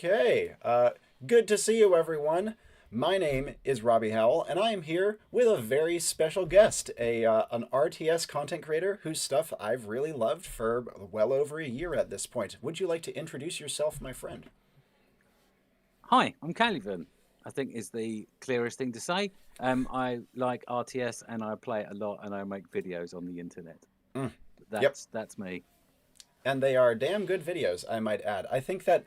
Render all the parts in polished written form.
Okay, good to see you, everyone. My name is Robbie Howell, and I am here with a very special guest, an RTS content creator whose stuff I've really loved for well over a year at this point. Would you like to introduce yourself, my friend? Hi, I'm Caliban, I think is the clearest thing to say. I like RTS and I play it a lot and I make videos on the internet. Mm. Yep, That's me. and they are damn good videos, I might add. I think that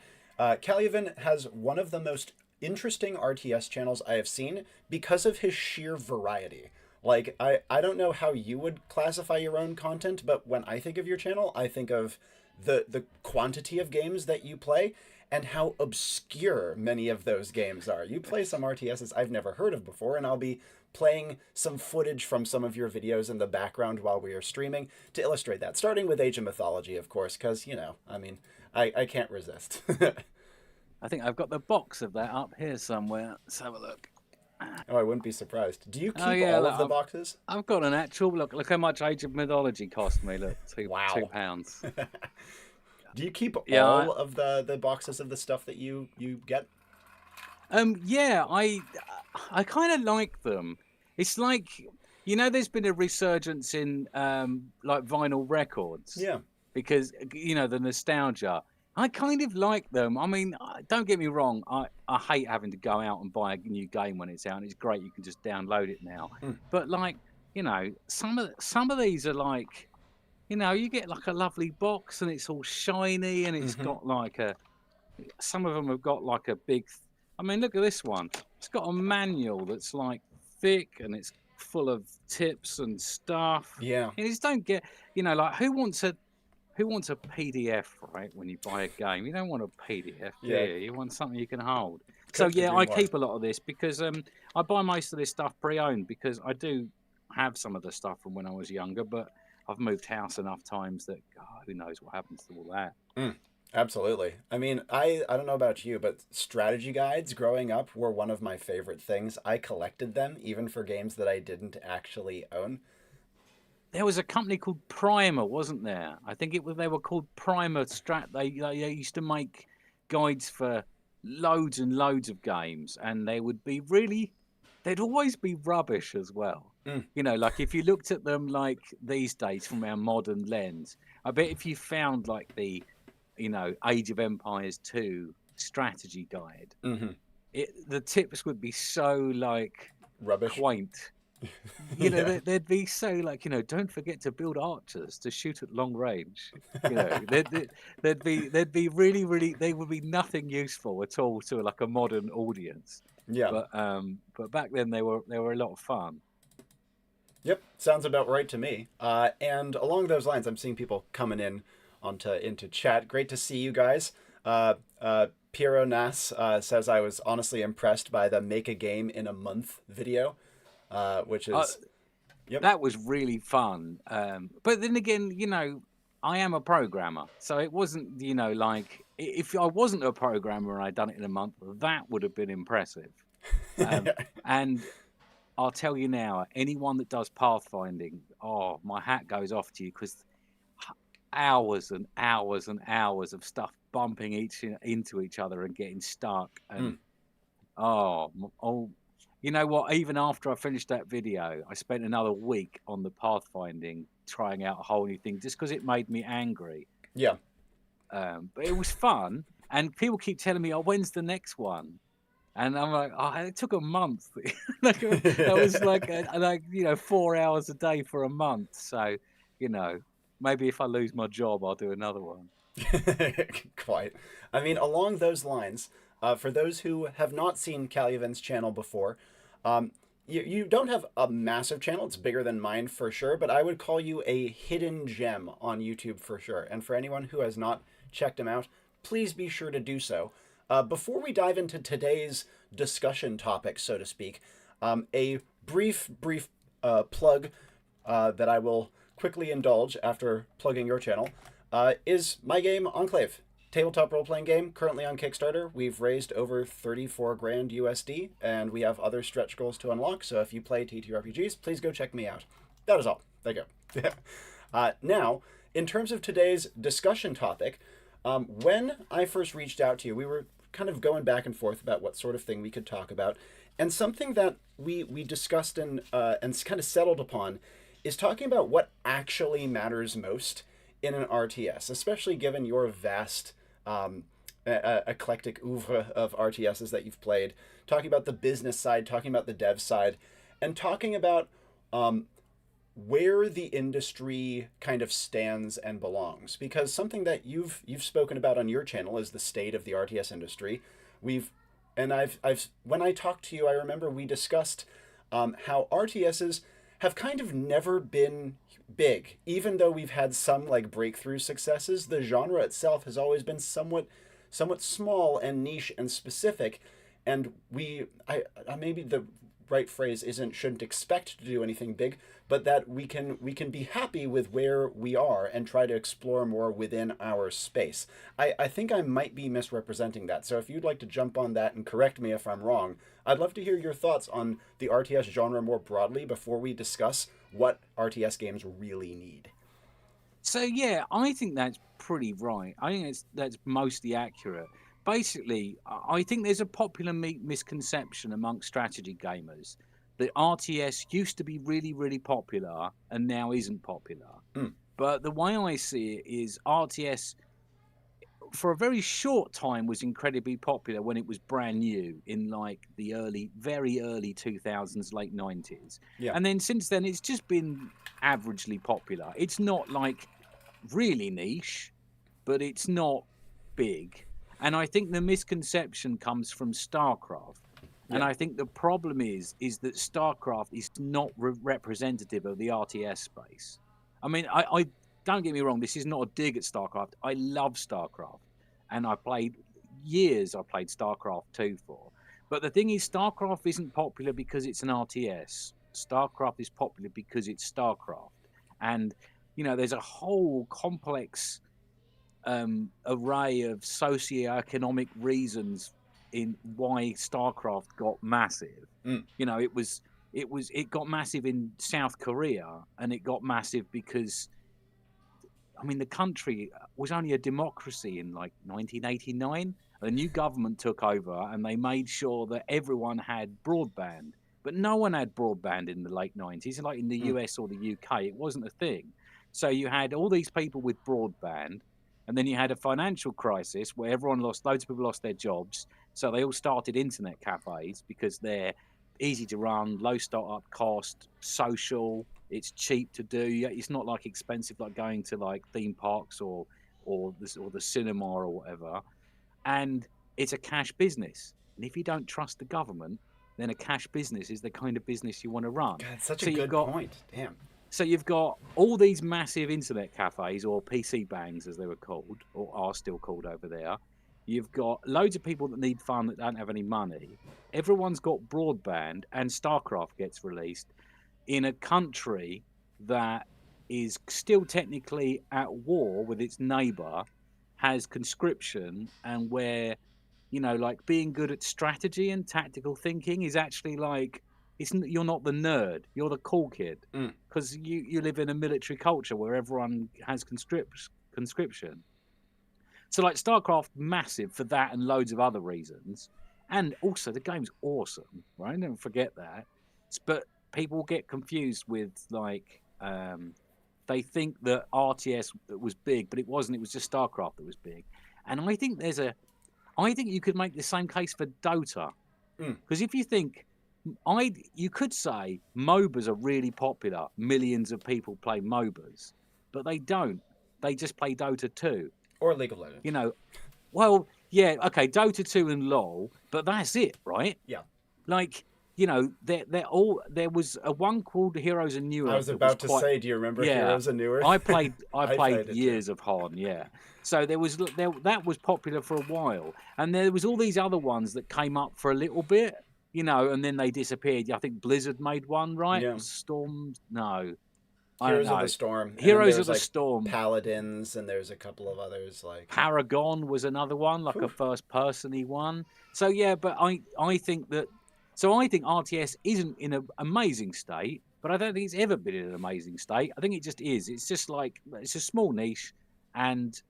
Caliban has one of the most interesting RTS channels I have seen because of his sheer variety. Like, I don't know how you would classify your own content, but when I think of your channel, I think of the quantity of games that you play and how obscure many of those games are. You play some RTSs I've never heard of before, and I'll be playing some footage from some of your videos in the background while we are streaming to illustrate that. Starting with Age of Mythology, of course, because, I can't resist. I think I've got the box of that up here somewhere. Let's have a look. Oh, I wouldn't be surprised. Do you Oh keep yeah, all look, of the boxes? I've got an actual look how much Age of Mythology cost me. Look, two Wow. pounds. Do you keep Yeah, all of the boxes of the stuff that you get? yeah, I kind of like them. It's like there's been a resurgence in like vinyl records Yeah. because the nostalgia. I kind of like them. I mean, don't get me wrong. I hate having to go out and buy a new game when it's out. And it's great you can just download it now. Mm. But like some of these are like you get like a lovely box and it's all shiny and it's Mm-hmm. got like a some of them have got like a big. I mean, look at this one. It's got a manual that's like thick and it's full of tips and stuff. Yeah. And you just don't get, like who wants a PDF, right? When you buy a game, you don't want a PDF, do Yeah. you? You want something you can hold. So Couldn't yeah, agree I more. keep a lot of this because I buy most of this stuff pre-owned because I do have some of the stuff from when I was younger, but I've moved house enough times that who knows what happens to all that. Mm. Absolutely. I mean, I don't know about you, but strategy guides growing up were one of my favorite things. I collected them even for games that I didn't actually own. There was a company called Primer, wasn't there? I think they were called Primer Strat. They used to make guides for loads and loads of games, and they'd always be rubbish as well. Mm. Like if you looked at them like these days from our modern lens, I bet if you found like the, Age of Empires 2 strategy guide, Mm-hmm. the tips would be so like Rubbish. quaint. Yeah. They'd be so like, don't forget to build archers to shoot at long range. They'd be really, really, they would be nothing useful at all to like a modern audience. Yeah. But back then they were a lot of fun. Yep, sounds about right to me. And along those lines, I'm seeing people coming in into chat. Great to see you guys. Piero Nas says I was honestly impressed by the make a game in a month video, which Uh, is yep. that was really fun. But then again, I am a programmer, so it wasn't, like if I wasn't a programmer and I'd done it in a month, that would have been impressive. And I'll tell you now, anyone that does pathfinding, oh, my hat goes off to you because hours and hours and hours of stuff bumping into each other and getting stuck. And Mm. oh, you know what? Even after I finished that video, I spent another week on the pathfinding, trying out a whole new thing, just because it made me angry. Yeah. But it was fun, and people keep telling me, "Oh, when's the next one?" And I'm like, oh, it took a month. That was like, 4 hours a day for a month. So, maybe if I lose my job, I'll do another one. Quite. I mean, along those lines, for those who have not seen Calivan's channel before, you don't have a massive channel. It's bigger than mine for sure, but I would call you a hidden gem on YouTube for sure. And for anyone who has not checked him out, please be sure to do so. Before we dive into today's discussion topic, so to speak, a brief plug that I will quickly indulge after plugging your channel is my game Enclave. Tabletop role-playing game, currently on Kickstarter. We've raised over 34 grand USD, and we have other stretch goals to unlock, so if you play TTRPGs, please go check me out. That is all. There you go. Now, in terms of today's discussion topic, when I first reached out to you, we were kind of going back and forth about what sort of thing we could talk about, and something that we discussed and kind of settled upon is talking about what actually matters most in an RTS, especially given your vast eclectic oeuvre of RTSs that you've played, talking about the business side, talking about the dev side, and talking about where the industry kind of stands and belongs. Because something that you've spoken about on your channel is the state of the RTS industry. I've when I talked to you, I remember we discussed how RTSs have kind of never been big, even though we've had some like breakthrough successes. The genre itself has always been somewhat small and niche and specific, and I maybe the right phrase isn't shouldn't expect to do anything big, but that we can be happy with where we are and try to explore more within our space. I think I might be misrepresenting that. So if you'd like to jump on that and correct me if I'm wrong, I'd love to hear your thoughts on the RTS genre more broadly before we discuss what RTS games really need. So yeah, I think that's pretty right. I think that's mostly accurate. Basically, I think there's a popular misconception amongst strategy gamers that RTS used to be really, really popular and now isn't popular. Mm. But the way I see it is RTS, for a very short time, was incredibly popular when it was brand new in like the very early 2000s, late 90s. Yeah. And then since then, it's just been averagely popular. It's not like really niche, but it's not big. And I think the misconception comes from StarCraft. And Yeah. I think the problem is that StarCraft is not representative of the RTS space. I mean, I don't get me wrong, this is not a dig at StarCraft. I love StarCraft. And I played StarCraft 2 for. But the thing is, StarCraft isn't popular because it's an RTS. StarCraft is popular because it's StarCraft. And, you know, there's a whole complex array of socioeconomic reasons in why StarCraft got massive. Mm. You know, it got massive in South Korea, and it got massive because, I mean, the country was only a democracy in like 1989. A new government took over, and they made sure that everyone had broadband. But no one had broadband in the late 90s. Like in the US or the UK, it wasn't a thing. So you had all these people with broadband, and then you had a financial crisis where loads of people lost their jobs. So they all started internet cafes because they're easy to run, low startup cost, social. It's cheap to do. It's not like expensive like going to like theme parks or the cinema or whatever. And it's a cash business. And if you don't trust the government, then a cash business is the kind of business you want to run. God, such a good point. Damn. So you've got all these massive internet cafes, or PC bangs as they were called, or are still called over there. You've got loads of people that need fun that don't have any money. Everyone's got broadband, and StarCraft gets released in a country that is still technically at war with its neighbor, has conscription, and where, you know, like being good at strategy and tactical thinking is actually like, you're not the nerd, you're the cool kid, because you live in a military culture where everyone has conscription. So like StarCraft, massive for that and loads of other reasons, and also the game's awesome, right? Don't forget that. But people get confused with like they think that RTS was big, but it wasn't. It was just StarCraft that was big, and I think you could make the same case for Dota, because if you think. You could say MOBAs are really popular. Millions of people play MOBAs, but they don't. They just play Dota 2. Or League of Legends. You know, well, yeah, okay, Dota 2 and LoL, but that's it, right? Yeah. Like, you know, there was a one called Heroes and New Earth. I was about to say, do you remember Heroes and New Earth? I played played years of HON, yeah. So that was popular for a while. And there was all these other ones that came up for a little bit. You know, and then they disappeared. I think Blizzard made one, right? Yeah. Storm? No. Heroes of the Storm. Heroes of the Storm. Paladins, and there's a couple of others like Paragon was another one, like a first-person-y one. So yeah, but I think RTS isn't in an amazing state, but I don't think it's ever been in an amazing state. I think it just is. It's just like it's a small niche, and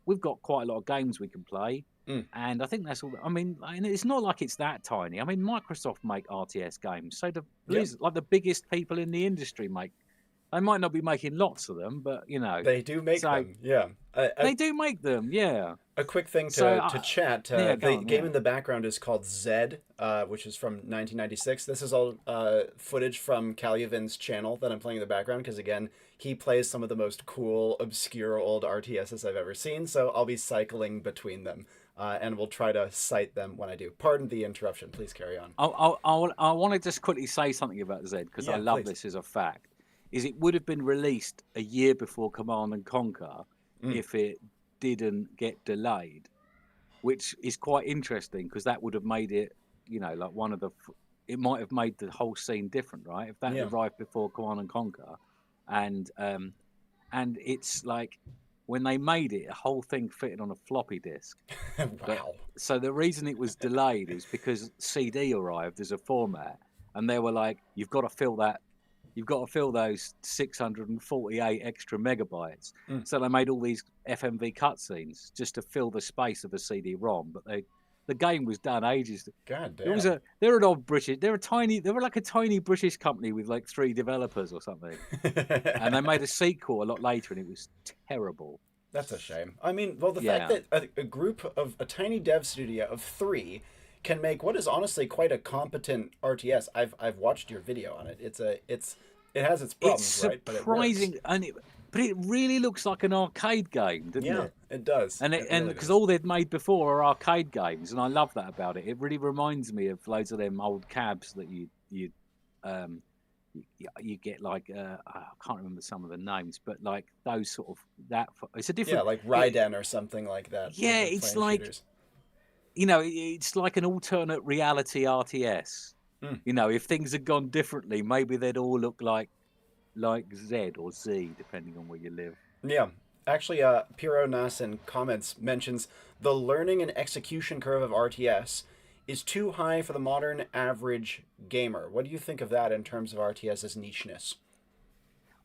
we've got quite a lot of games we can play. And I think that's all. I mean, and it's not like it's that tiny. I mean, Microsoft make RTS games, so the Yep. Blizzard, like the biggest people in the industry, make. They might not be making lots of them, but They do make so them. Yeah. they do make them. Yeah. A quick thing So to chat. yeah, The go on. game Yeah. in the background is called Zed, which is from 1996. This is all footage from Calyavin's channel that I'm playing in the background because, again, he plays some of the most cool, obscure old RTSs I've ever seen. So I'll be cycling between them, and we'll try to cite them when I do. Pardon the interruption. Please carry on. I want to just quickly say something about Zed because I Yeah, love please. this as a fact. Is it would have been released a year before Command and Conquer if it didn't get delayed, which is quite interesting because that would have made it, like one of the. It might have made the whole scene different, right? If that Yeah. arrived before Command and Conquer, and it's like when they made it, a whole thing fitted on a floppy disk. But Wow. so the reason it was delayed is because CD arrived as a format, and they were like, "You've got to fill that. You've got to fill those 648 extra megabytes." So they made all these FMV cutscenes just to fill the space of a CD-ROM. But the game was done ages. God It was damn. they're an old British. They were like a tiny British company with like 3 developers or something, and they made a sequel a lot later, and it was terrible. That's a shame. I mean, well, the fact Yeah. that a group of a tiny dev studio of 3 can make what is honestly quite a competent RTS. I've watched your video on it. It has its It's problems, right? But it works. surprising, but it really looks like an arcade game, doesn't Yeah, it? it does. And It and really because does. all they've made before are arcade games, and I love that about it. It really reminds me of loads of them old cabs that um you get like I can't remember some of the names, but like those sort of it's a Yeah, different. like Raiden or something like that with Yeah, the it's flame like shooters. it's like an alternate reality RTS. If things had gone differently, maybe they'd all look like Z or Z, depending on where you live. Yeah. Actually, Piro Nas in comments mentions the learning and execution curve of RTS is too high for the modern average gamer. What do you think of that in terms of RTS's nicheness?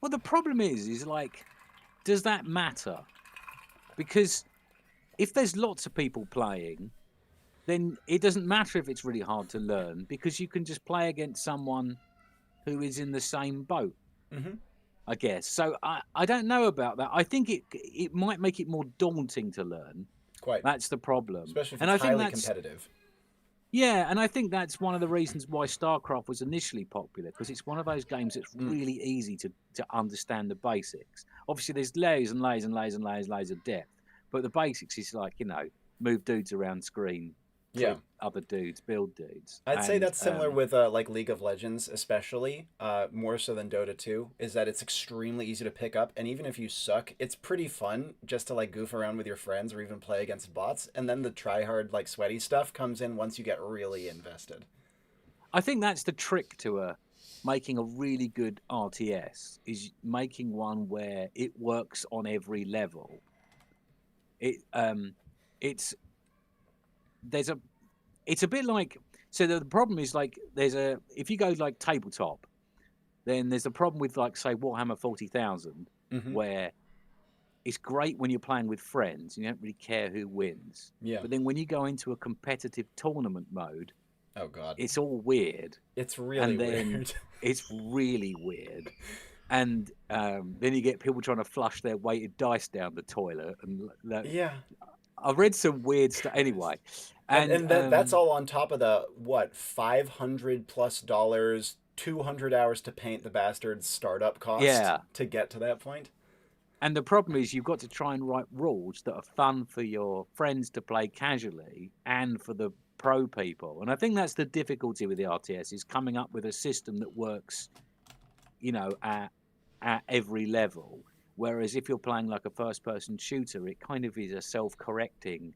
Well, the problem is like, does that matter? Because if there's lots of people playing, then it doesn't matter if it's really hard to learn because you can just play against someone who is in the same boat, Mm-hmm. I guess. So I don't know about that. I think it might make it more daunting to learn. Quite. That's the problem. Especially if And it's I think highly that's competitive. Yeah, and I think that's one of the reasons why StarCraft was initially popular, because it's one of those games that's really easy to understand the basics. Obviously, there's layers and layers and layers and layers of depth, but the basics is like, move dudes around screen, Yeah. trip other dudes, build dudes. I'd say And that's similar with like League of Legends, especially more so than Dota 2, is that it's extremely easy to pick up, and even if you suck, it's pretty fun just to like goof around with your friends or even play against bots, and then the try hard like sweaty stuff comes in once you get really invested. I think that's the trick to making a really good RTS, is making one where it works on every level. It's there's a It's a bit like, so the problem is like if you go like tabletop, then there's a problem with like say Warhammer 40,000 Mm-hmm. where it's great when you're playing with friends and you don't really care who wins. Yeah. But then when you go into a competitive tournament mode, Oh God. it's all weird, It's really and then weird. it's really weird. And then you get people trying to flush their weighted dice down the toilet, and Yeah. I've read some weird stuff anyway. And And that's all on top of the what, $500+, 200 hours to paint the bastard's startup cost yeah, to get to that point. and the problem is you've got to try and write rules that are fun for your friends to play casually and for the pro people. And I think that's the difficulty with the RTS, is coming up with a system that works, at every level. Whereas if you're playing like a first person shooter, it kind of is a self-correcting,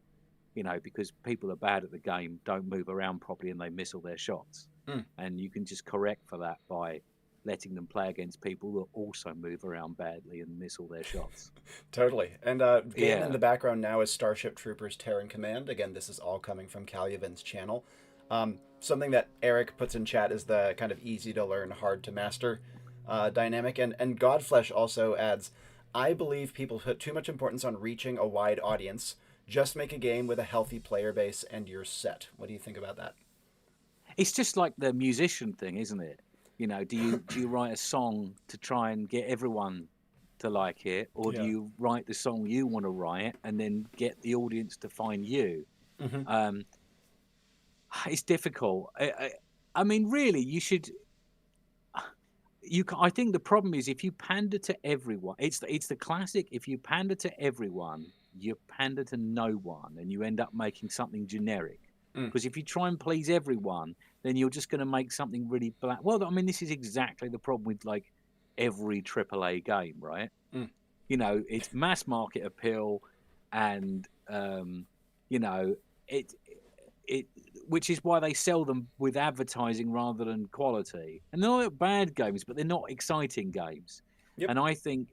because people are bad at the game, don't move around properly, and they miss all their shots. Mm. And you can just correct for that by letting them play against people that also move around badly and miss all their shots. Totally. And game in Yeah. the background now is Starship Troopers Terran Command. Again, this is all coming from Calyavin's channel. Something that Eric puts in chat is the kind of easy to learn, hard to master dynamic. And Godflesh also adds, I believe people put too much importance on reaching a wide audience. just make a game with a healthy player base and you're set. What do you think about that? It's just like the musician thing, isn't it? You know, do you write a song to try and get everyone to like it, or do Yeah. you write the song you want to write and then get the audience to find you? Hmm. Um, it's difficult. I mean, really, you should. I think the problem is if you pander to everyone. It's the classic. If you pander to everyone, you pander to no one, and you end up making something generic. Mm. Because if you try and please everyone, then you're just going to make something really black. Well, I mean, this is exactly the problem with like every AAA game, right? Mm. You know, it's mass market appeal, and you know, it it which is why they sell them with advertising rather than quality. And they're not bad games, but they're not exciting games. Yep. And I think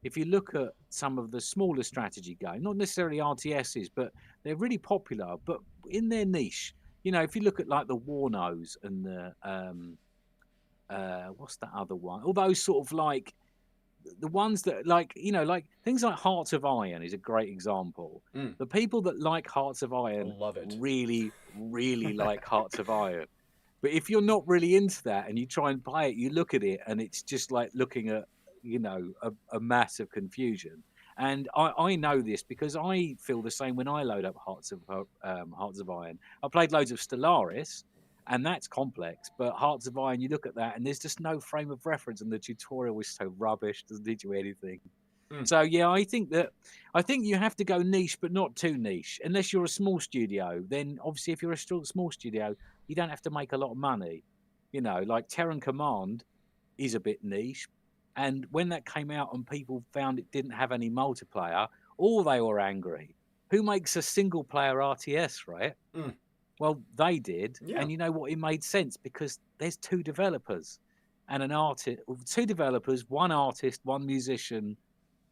if you look at some of the smaller strategy games, not necessarily RTSs, but they're really popular, but in their niche. You know, if you look at like the Warnos and the what's that other one? All those sort of like the ones that like like things like Hearts of Iron is a great example. Mm. The people that like Hearts of Iron Love it. really like Hearts of Iron. But if you're not really into that and you try and play it, you look at it and it's just like looking at a mass of confusion. And I know this because I feel the same when I load up Hearts of Iron. I played loads of Stellaris, and that's complex. But Hearts of Iron, you look at that, and there's just no frame of reference, and the tutorial is so rubbish, doesn't teach you anything. Mm. So yeah, I think you have to go niche, but not too niche. Unless you're a small studio, then obviously if you're a small studio, you don't have to make a lot of money. You know, like Terran Command is a bit niche, and when that came out and people found it didn't have any multiplayer, all they were angry. Who makes a single player RTS, right? Mm. Well, they did, Yeah. and you know what? It made sense because there's two developers and an artist, two developers, one artist, one musician,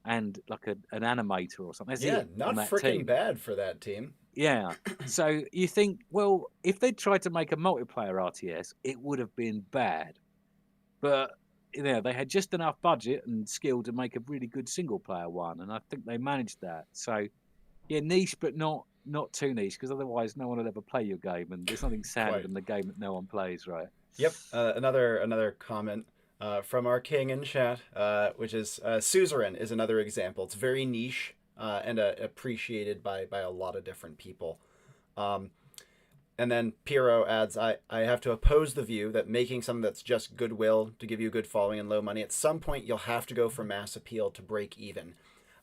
and like an animator or something. That's Yeah. it on Not that freaking team. bad for that team. Yeah. So you think, well, if they tried to make a multiplayer RTS, it would have been bad. But they had just enough budget and skill to make a really good single player one, and I think they managed that. So yeah, niche, but not too niche, because otherwise no one will ever play your game, and there's nothing sadder Quite. than the game that no one plays, right? Yep. Another comment from our king in chat, which is Suzerain is another example. It's very niche and appreciated by a lot of different people. Um, and then Piero adds, I have to oppose the view that making something that's just goodwill to give you a good following and low money, at some point you'll have to go for mass appeal to break even.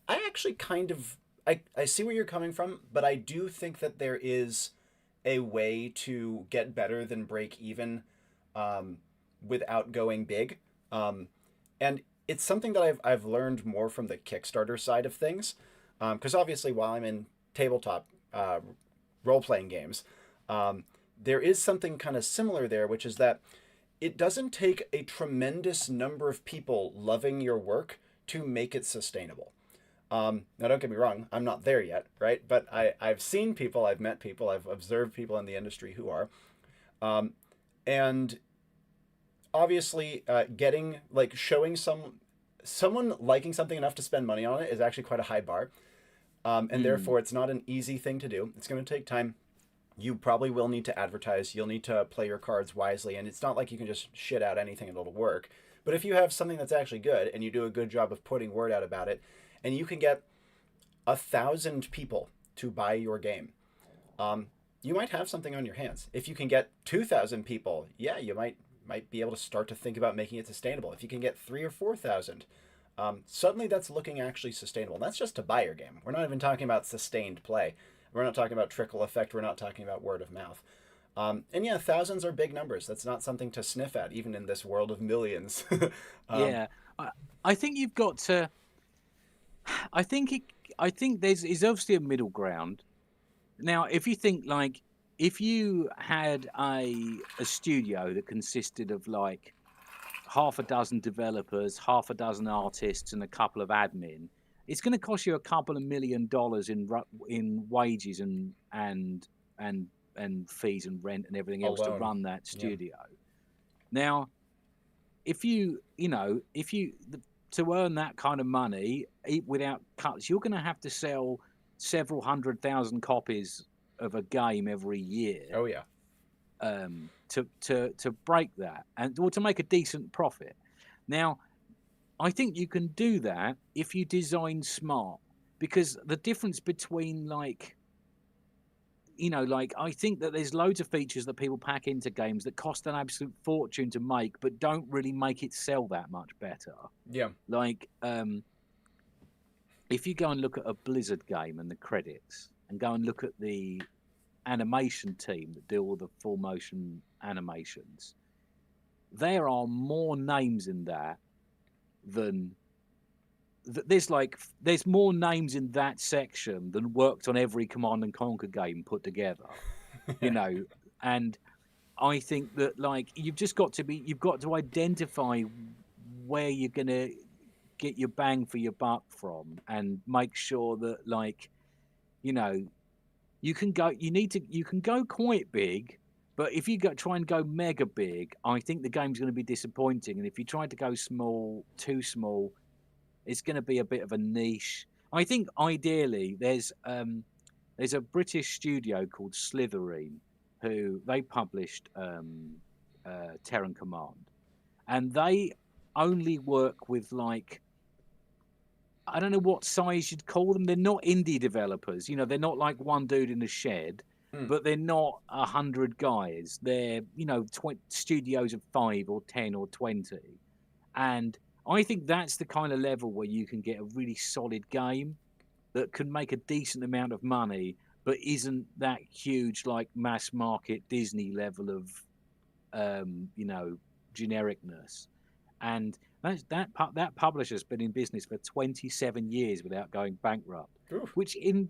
I actually kind of I see where you're coming from, but I do think that there is a way to get better than break even um, without going big. And it's something that I've learned more from the Kickstarter side of things. Because obviously, while I'm in tabletop role playing games, there is something kind of similar there, which is that it doesn't take a tremendous number of people loving your work to make it sustainable. Now, don't get me wrong, I'm not there yet, right? But I've seen people, I've met people, I've observed people in the industry who are. And obviously, getting, like, showing someone liking something enough to spend money on it is actually quite a high bar. And Mm. therefore, it's not an easy thing to do. It's going to take time. You probably will need to advertise. You'll need to play your cards wisely. And it's not like you can just shit out anything and it'll work. But if you have something that's actually good and you do a good job of putting word out about it, and you can get 1,000 people to buy your game, you might have something on your hands. If you can get 2,000 people, yeah, you might be able to start to think about making it sustainable. If you can get 3 or 4,000, suddenly that's looking actually sustainable. And that's just to buy your game. We're not even talking about sustained play. We're not talking about trickle effect. We're not talking about word of mouth. And yeah, thousands are big numbers. That's not something to sniff at, even in this world of millions. um, Yeah, I think you've got to. I think it. I think there's obviously a middle ground. Now, if you think like if you had a studio that consisted of like half a dozen developers, half a dozen artists, and a couple of admin, it's going to cost you a couple of $1 million in wages and and fees and rent and everything else to alone. run that Yeah. studio. Now, if to earn that kind of money without cuts, you're going to have to sell several 100,000 copies of a game every year Oh yeah. to break that or to make a decent profit. Now, I think you can do that if you design smart, because the difference between like, like I think that there's loads of features that people pack into games that cost an absolute fortune to make, but don't really make it sell that much better. Yeah. Like, if you go and look at a Blizzard game and the credits, and go and look at the animation team that do all the full motion animations, there are more names in that than there's more names in that section than worked on every Command and Conquer game put together, and I think that like you've got to identify where you're gonna get your bang for your buck from, and make sure that like you can go quite big, but if you try and go mega big, I think the game's going to be disappointing. And if you try to go too small, it's going to be a bit of a niche. I think ideally there's a British studio called Slitherine who they published Terran Command, and they only work with like, I don't know what size you'd call them. They're not indie developers. They're not like one dude in a shed, but they're not 100 guys. They're, studios of 5 or 10 or 20. And I think that's the kind of level where you can get a really solid game that can make a decent amount of money, but isn't that huge, like mass market Disney level of, genericness. And that publisher's been in business for 27 years without going bankrupt, Oof. which in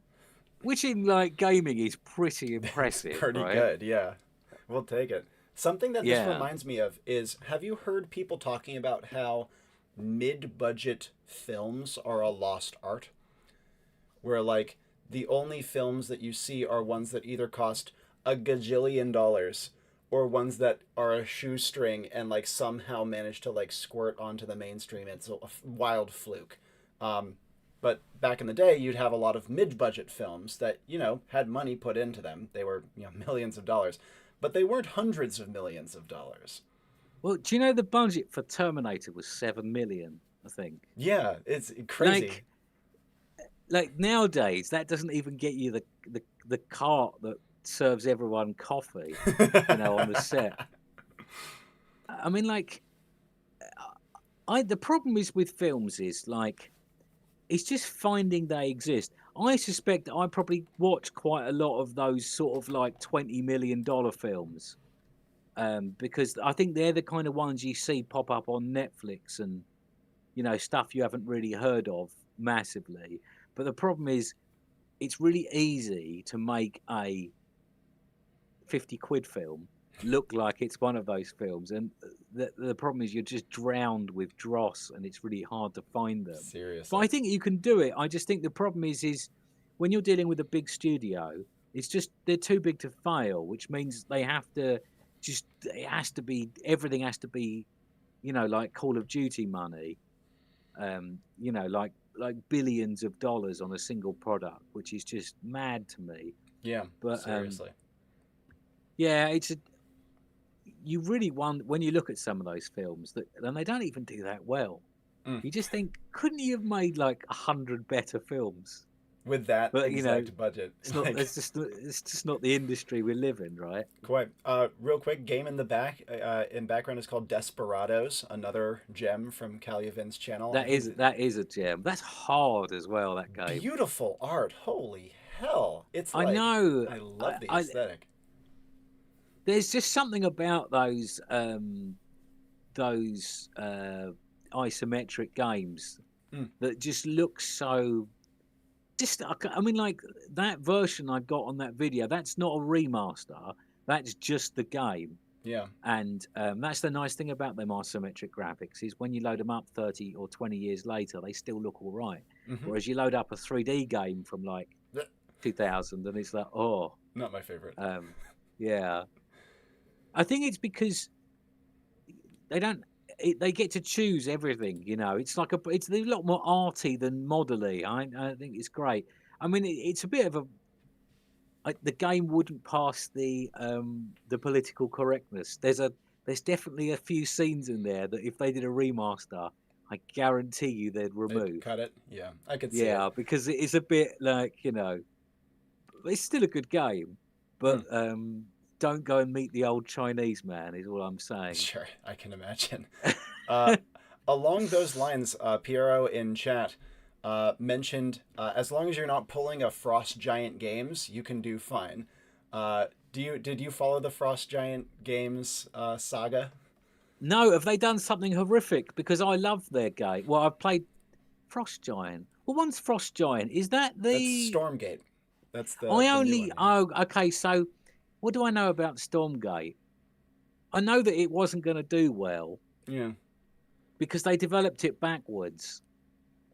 like gaming is pretty It's impressive, pretty right? good, yeah. We'll take it. Something that this Yeah. reminds me of is, have you heard people talking about how mid-budget films are a lost art? Where like the only films that you see are ones that either cost a gajillion dollars or ones that are a shoestring and like somehow manage to like squirt onto the mainstream. It's a wild fluke. But back in the day, you'd have a lot of mid-budget films that had money put into them. They were millions of dollars, but they weren't hundreds of millions of dollars. Well, do you know the budget for Terminator was 7 million? I think. Yeah, it's crazy. Like nowadays, that doesn't even get you the cart that serves everyone coffee, on the set. I mean, like, the problem is with films is like, it's just finding they exist. I suspect I probably watch quite a lot of those sort of like $20 million films, because I think they're the kind of ones you see pop up on Netflix and stuff you haven't really heard of massively. But the problem is, it's really easy to make a 50 quid film look like it's one of those films, and the problem is you're just drowned with dross and it's really hard to find them. But Seriously. I think you can do it. I just think the problem is when you're dealing with a big studio, it's just they're too big to fail, which means they have to everything has to be like Call of Duty money, like billions of dollars on a single product, which is just mad to me. Yeah, But seriously. yeah, you really want, when you look at some of those films, and they don't even do that well. Mm. You just think, couldn't you have made like 100 better films? With that But exact budget. it's not. It's just not the industry we live in, right? Quite. Real quick, game in the background is called Desperados, another gem from Calyavin's channel. That is a gem. That's hard as well. That game. Beautiful art. Holy hell! It's I like, know. I love the aesthetic. There's just something about those isometric games that just look so. I mean, like that version I got on that video. That's not a remaster. That's just the game. Yeah. And that's the nice thing about them isometric graphics is when you load them up 30 or 20 years later, they still look all right. Mm-hmm. Whereas you load up a 3D game from like 2000 and it's like, oh. Not my favorite. Yeah. I think it's because they get to choose everything, It's like it's a lot more arty than modelly. I think it's great. I mean, it's a bit of a the game wouldn't pass the political correctness. There's definitely a few scenes in there that if they did a remaster, I guarantee you they'd They'd remove. cut it. Yeah, I could see it. Yeah, because it is a bit like, it's still a good game, but Mm, don't go and meet the old Chinese man is all I'm saying. sure, I can imagine. Uh, Along those lines, Piero in chat mentioned as long as you're not pulling a Frost Giant Games, you can do fine. Did you follow the Frost Giant Games saga? No, have they done something horrific? Because I love their game. Well, I've played Frost Giant. Well, one's Frost Giant. Is that That's the? Stormgate. That's I the new only. one. Yeah. Oh, okay. So, what do I know about Stormgate? I know that it wasn't going to do well Yeah. because they developed it backwards.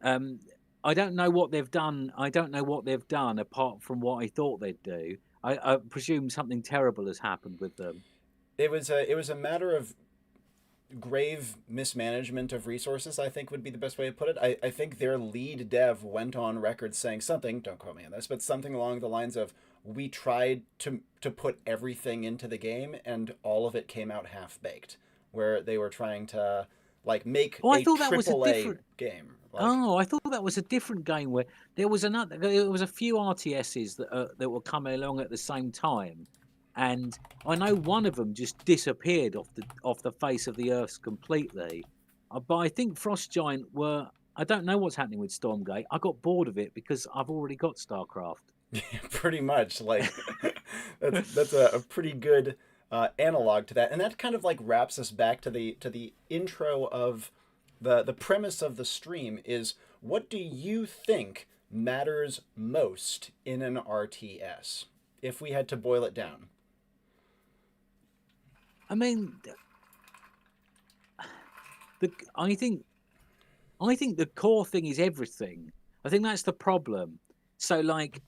Um, I don't know what they've done. I don't know what they've done apart from what I thought they'd do. I presume something terrible has happened with them. It was a matter of grave mismanagement of resources, I think would be the best way to put it. I think their lead dev went on record saying something, don't quote me on this, but something along the lines of, we tried to put everything into the game and all of it came out half baked, where they were trying to like make Oh, I a thought that was a triple A different. game. Like, Oh, I thought that was a different game where there was another. There was a few RTSs that were coming along at the same time, and I know one of them just disappeared off the face of the earth completely. But I think Frost Giant were. I don't know what's happening with Stormgate. I got bored of it because I've already got StarCraft. pretty much like that's a pretty good analog to that, and that kind of like wraps us back to the intro of the premise of the stream is, what do you think matters most in an RTS if we had to boil it down? I mean, the I think the core thing is everything. I think that's the problem. So like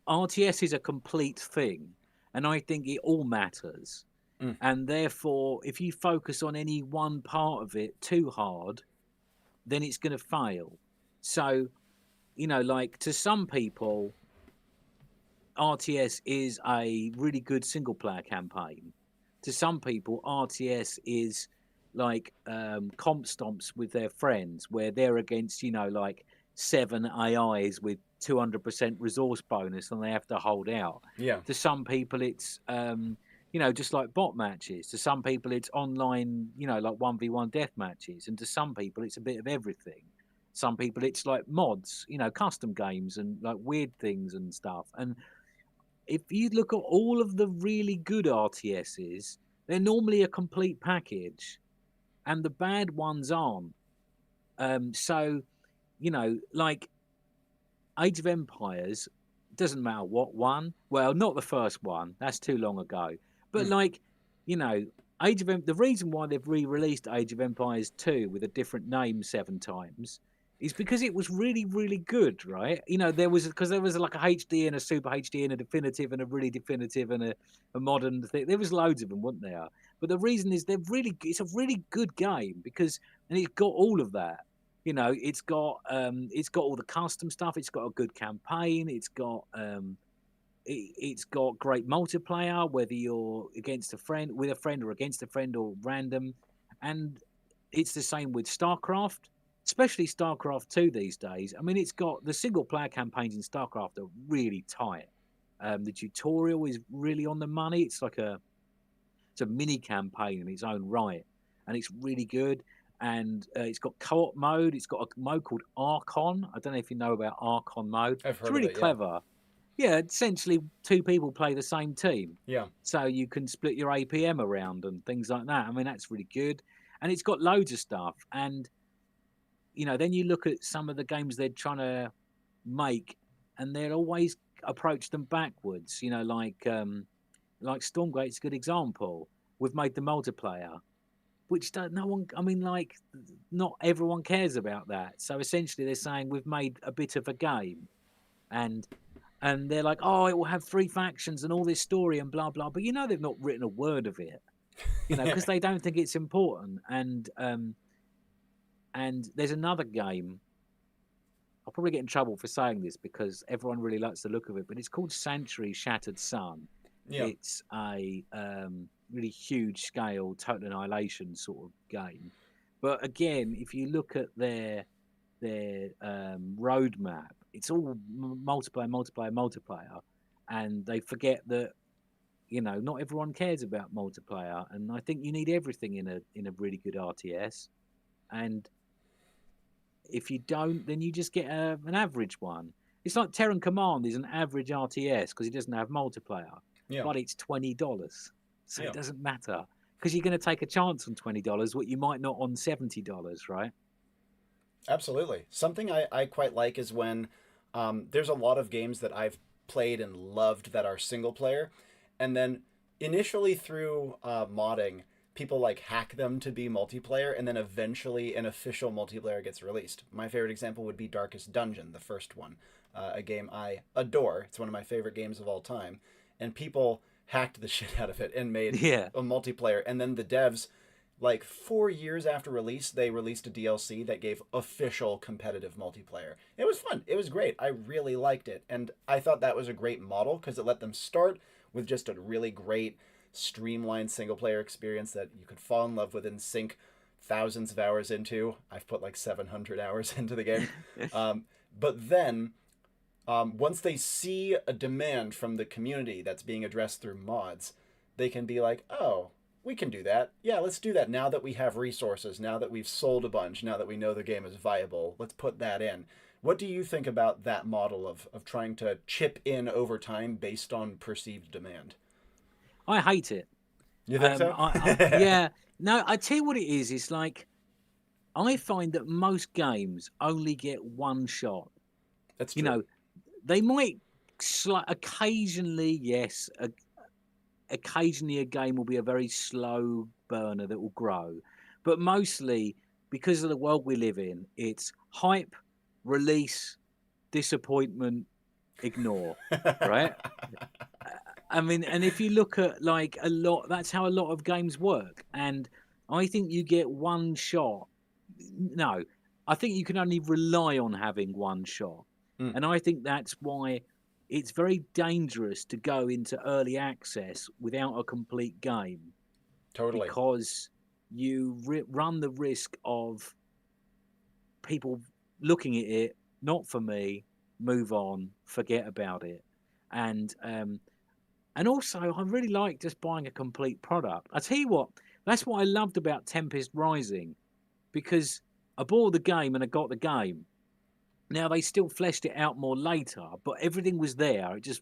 RTS is a complete thing, and I think it all matters. Mm. And therefore, if you focus on any one part of it too hard, then it's going to fail. So, like to some people, RTS is a really good single player campaign. To some people, RTS is like comp stomps with their friends, where they're against, like 7 AIs with 200% resource bonus and they have to hold out. Yeah. To some people, it's, just like bot matches. To some people, it's online, like 1v1 death matches. And to some people, it's a bit of everything. Some people, it's like mods, custom games and like weird things and stuff. And if you look at all of the really good RTSs, they're normally a complete package, and the bad ones aren't. So, like Age of Empires, doesn't matter what one. Well, not the first one. That's too long ago. But Mm. like, you know, the reason why they've re-released Age of Empires 2 with a different name 7 times is because it was really, really good, right? There was like a HD and a super HD and a definitive and a really definitive and a modern thing. There was loads of them, weren't there? But the reason is it's a really good game and it's got all of that. It's got all the custom stuff. It's got a good campaign. It's got great multiplayer, whether you're with a friend or against a friend or random. And it's the same with StarCraft, especially StarCraft 2 these days. I mean, it's got the single player campaigns in StarCraft are really tight. The tutorial is really on the money. It's a mini campaign in its own right, and it's really good. And it's got co-op mode. It's got a mode called Archon. I don't know if you know about Archon mode. I've It's heard of really it. Yeah. clever. Yeah, essentially two people play the same team. Yeah. So you can split your APM around and things like that. I mean, that's really good. And it's got loads of stuff. And, then you look at some of the games they're trying to make and they'll always approach them backwards, like Stormgate's a good example. We've made the multiplayer, which no one, I mean, like, not everyone cares about that. So essentially they're saying we've made a bit of a game. And they're like, oh, it will have 3 factions and all this story and blah blah. But they've not written a word of it, because they don't think it's important. And there's another game I'll probably get in trouble for saying this because everyone really likes the look of it, but it's called Sanctuary Shattered Sun. Yeah. It's a really huge scale total annihilation sort of game. But again, if you look at their roadmap, it's all multiplayer, multiplayer, multiplayer, and they forget that not everyone cares about multiplayer, and I think you need everything in a really good RTS. And if you don't, then you just get an average one. It's like Terran Command is an average RTS because it doesn't have multiplayer, Yeah. but it's $20, so Yeah. it doesn't matter because you're going to take a chance on $20, what you might not on $70, right? Absolutely. Something I quite like is when there's a lot of games that I've played and loved that are single player, and then initially through modding, people like hack them to be multiplayer, and then eventually an official multiplayer gets released. My favorite example would be Darkest Dungeon, the first one, a game I adore. It's one of my favorite games of all time, and people hacked the shit out of it and made Yeah. a multiplayer, and then the devs like 4 years after release, they released a DLC that gave official competitive multiplayer. It was fun. It was great. I really liked it. And I thought that was a great model because it let them start with just a really great, streamlined single player experience that you could fall in love with and sink thousands of hours into. I've put like 700 hours into the game. But then, once they see a demand from the community that's being addressed through mods, they can be like, oh, we can do that. Yeah, let's do that. Now that we have resources, now that we've sold a bunch, now that we know the game is viable, let's put that in. What do you think about that model of trying to chip in over time based on perceived demand? I hate it. You think so? Yeah. No, I tell you what it is. It's like I find that most games only get one shot. That's You true. know, they might occasionally, yes, occasionally a game will be a very slow burner that will grow, but mostly because of the world we live in, it's hype, release, disappointment, ignore, right? I mean, and if you look at like a lot, that's how a lot of games work. And I think you get one shot. No, I think you can only rely on having one shot. Mm, And I think that's why it's very dangerous to go into early access without a complete game totally. because you run the risk of people looking at it, not for me, move on, forget about it. And and also, I really like just buying a complete product. I tell you what, that's what I loved about Tempest Rising, because I bought the game and I got the game. Now they still fleshed it out more later, but everything was there. It just,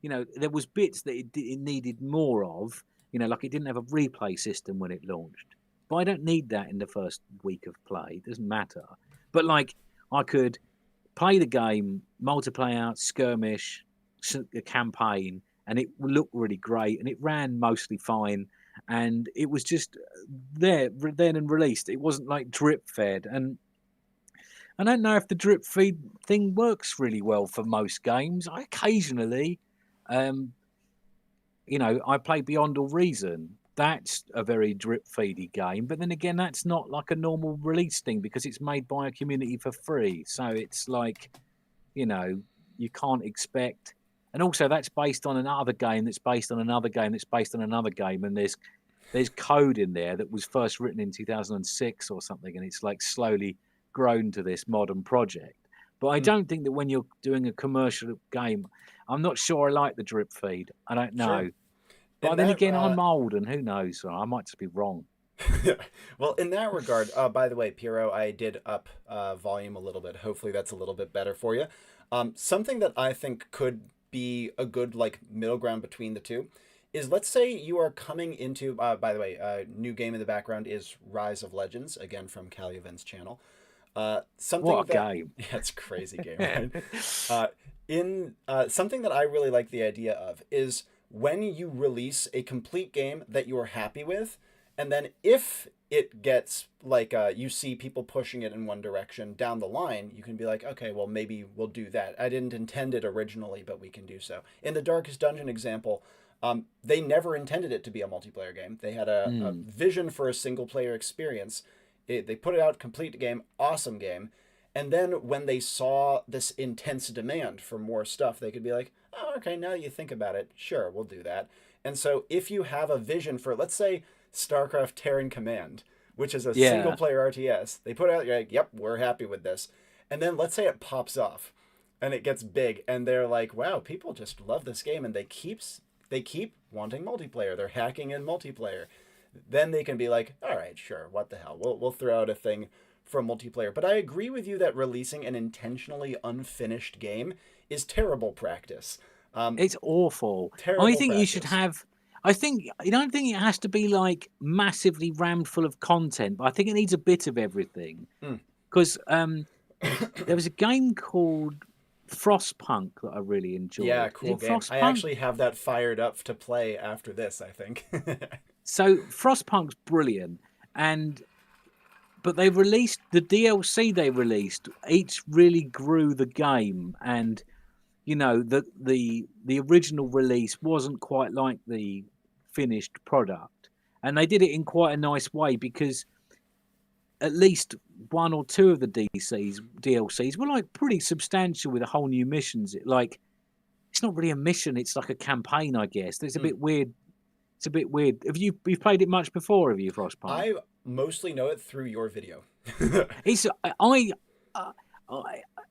there was bits that it needed more of. Like it didn't have a replay system when it launched. But I don't need that in the first week of play. It doesn't matter. But like I could play the game, multiplayer, skirmish, a campaign, and it looked really great, and it ran mostly fine, and it was just there then and released. It wasn't like drip fed, and I don't know if the drip feed thing works really well for most games. I occasionally, um, I play Beyond All Reason. That's a very drip feedy game, but then again, that's not like a normal release thing because it's made by a community for free. So it's like, you know, you can't expect. And also, that's based on another game that's based on another game that's based on another game, and there's code in there that was first written in 2006 or something, and it's like slowly grown to this modern project. But I Mm, don't think that when you're doing a commercial game, I'm not sure I like the drip feed. I don't sure. know. But In then that again, I'm old, and who knows? I might just be wrong. well, in that regard, by the way, Piero, I did up volume a little bit. Hopefully, that's a little bit better for you. Something that I think could be a good like middle ground between the two is, let's say you are coming into. By the way, new game in the background is Rise of Legends, again from Calioven's channel. What Something a that game! yeah, it's a crazy game, right? In something that I really like the idea of is when you release a complete game that you are happy with, and then if it gets like you see people pushing it in one direction down the line, you can be like, okay, well maybe we'll do that. I didn't intend it originally, but we can do so. In the Darkest Dungeon example, they never intended it to be a multiplayer game. They had a Mm. vision for a single player experience. They put it out, complete game, awesome game, And then when they saw this intense demand for more stuff, they could be like, oh, okay, now you think about it, sure, we'll do that. And so if you have a vision for, let's say, StarCraft Terran Command, which is a single Yeah. player RTS, they put out, you're like, yep, we're happy with this. And then let's say it pops off and it gets big and they're like, wow, people just love this game and they keep wanting multiplayer. They're hacking in multiplayer. Then they can be like, all right, sure, what the hell? We'll throw out a thing for multiplayer. But I agree with you that releasing an intentionally unfinished game is terrible practice. It's awful. I Terrible think you should practice. have. I think I don't think it has to be like massively rammed full of content, but I think it needs a bit of everything. Mm. Because there was a game called Frostpunk that I really Yeah, enjoyed. Is cool it game. I Frostpunk? actually have that fired up to play after this, I think. So Frostpunk's brilliant, and but they released the DLC they released. Each really grew the game, and you know the original release wasn't quite like the finished product, and they did it in quite a nice way because at least one or two of the DLCs were like pretty substantial with a whole new missions. Like it's not really a mission; it's like a campaign, I guess. It's a Mm. bit weird. It's a bit weird. You've played it much before? Have you, Frostpunk? I mostly know it through your video. It's uh, I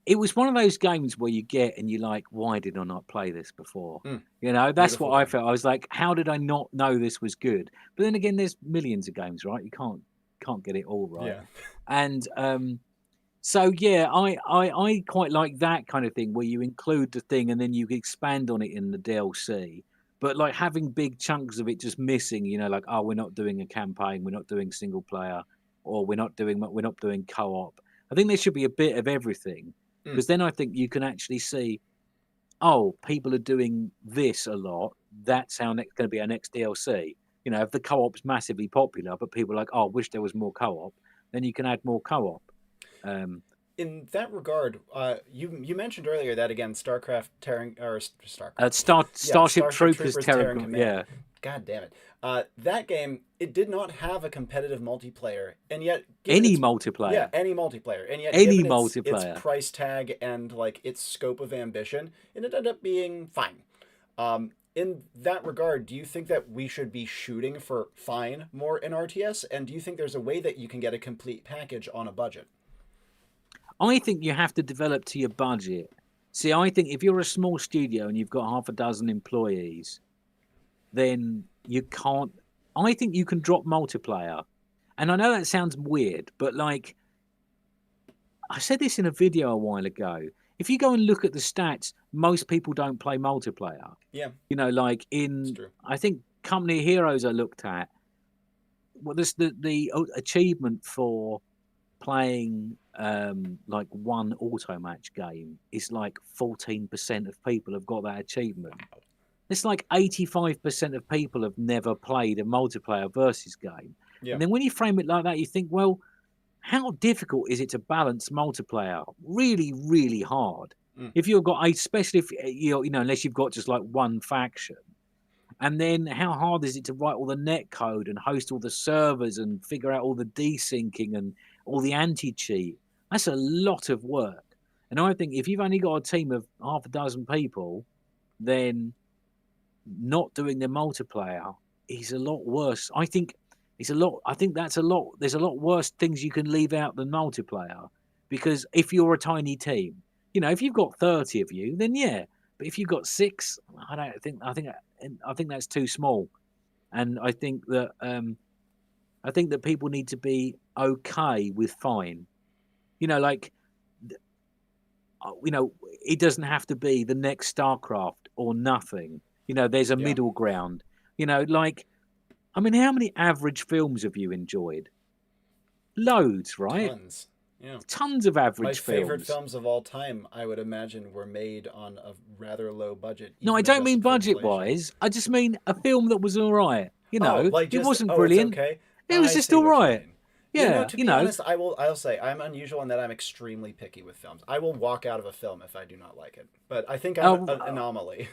it was one of those games where you get and you're like, why did I not play this before? Mm, You know, that's beautiful what I game. felt. I was like, how did I not know this was good? But then again, there's millions of games, right? You can't get it all right. Yeah. And so yeah, I quite like that kind of thing where you include the thing and then you expand on it in the DLC. But like having big chunks of it just missing, you know, like oh, we're not doing a campaign, we're not doing single player, or we're not doing co-op. I think there should be a bit of everything Mm. because then I think you can actually see, oh, people are doing this a lot. That's our next going to be our next DLC. You know, if the co-op's massively popular, but people are like, oh, I wish there was more co-op, then you can add more co-op. Um, In that regard, you mentioned earlier that again, StarCraft Terran or StarCraft, yeah, Starship Starship Troopers Troopers Terran Terran, Command. yeah, God damn it! That game, it did not have a competitive multiplayer, and yet given any its, yeah, multiplayer, any multiplayer, and yet any given its multiplayer. price tag and like its scope of ambition, it ended up being fine. In that regard, do you think that we should be shooting for fine more in RTS? And do you think there's a way that you can get a complete package on a budget? I think you have to develop to your budget. See, I think if you're a small studio and you've got half a dozen employees, then you can't. I think you can drop multiplayer. And I know that sounds weird, but like I said this in a video a while ago. If you go and look at the stats, most people don't play multiplayer. Yeah, You know, like it's in, true. I think Company of Heroes I looked at, well, this the achievement for playing like one auto match game is like 14% of people have got that achievement. It's like 85% of people have never played a multiplayer versus game. Yeah. And then when you frame it like that, you think, well, how difficult is it to balance multiplayer? Really, really hard. Mm. If you've got, especially if you know, unless you've got just like one faction. And then how hard is it to write all the net code and host all the servers and figure out all the desyncing and all the anti-cheat? That's a lot of work. And I think if you've only got a team of half a dozen people, then not doing the multiplayer is a lot worse. I think it's a lot. I think that's a lot. There's a lot worse things you can leave out than multiplayer because if you're a tiny team, you know, if you've got 30 of you, then yeah. But if you've got six, I don't think. I think that's too small. And I think that people need to be okay with fine. You know, like you know, it doesn't have to be the next StarCraft or nothing. You know, there's a Yeah. middle ground. You know, like, I mean, how many average films have you enjoyed? Loads, right? Tons. Yeah. Tons of My average favorite films. films of all time, I would imagine, were made on a rather low budget, No, I even don't mean adjusted for budget inflation. wise. I just mean a film that was all right. You Oh, know, like it just wasn't it's brilliant. okay. It was I just see all what you right. mean. Yeah, no, Yeah, to you be know, honest, I'll say I'm unusual in that I'm extremely picky with films. I will walk out of a film if I do not like it. But I think I'm oh, an anomaly.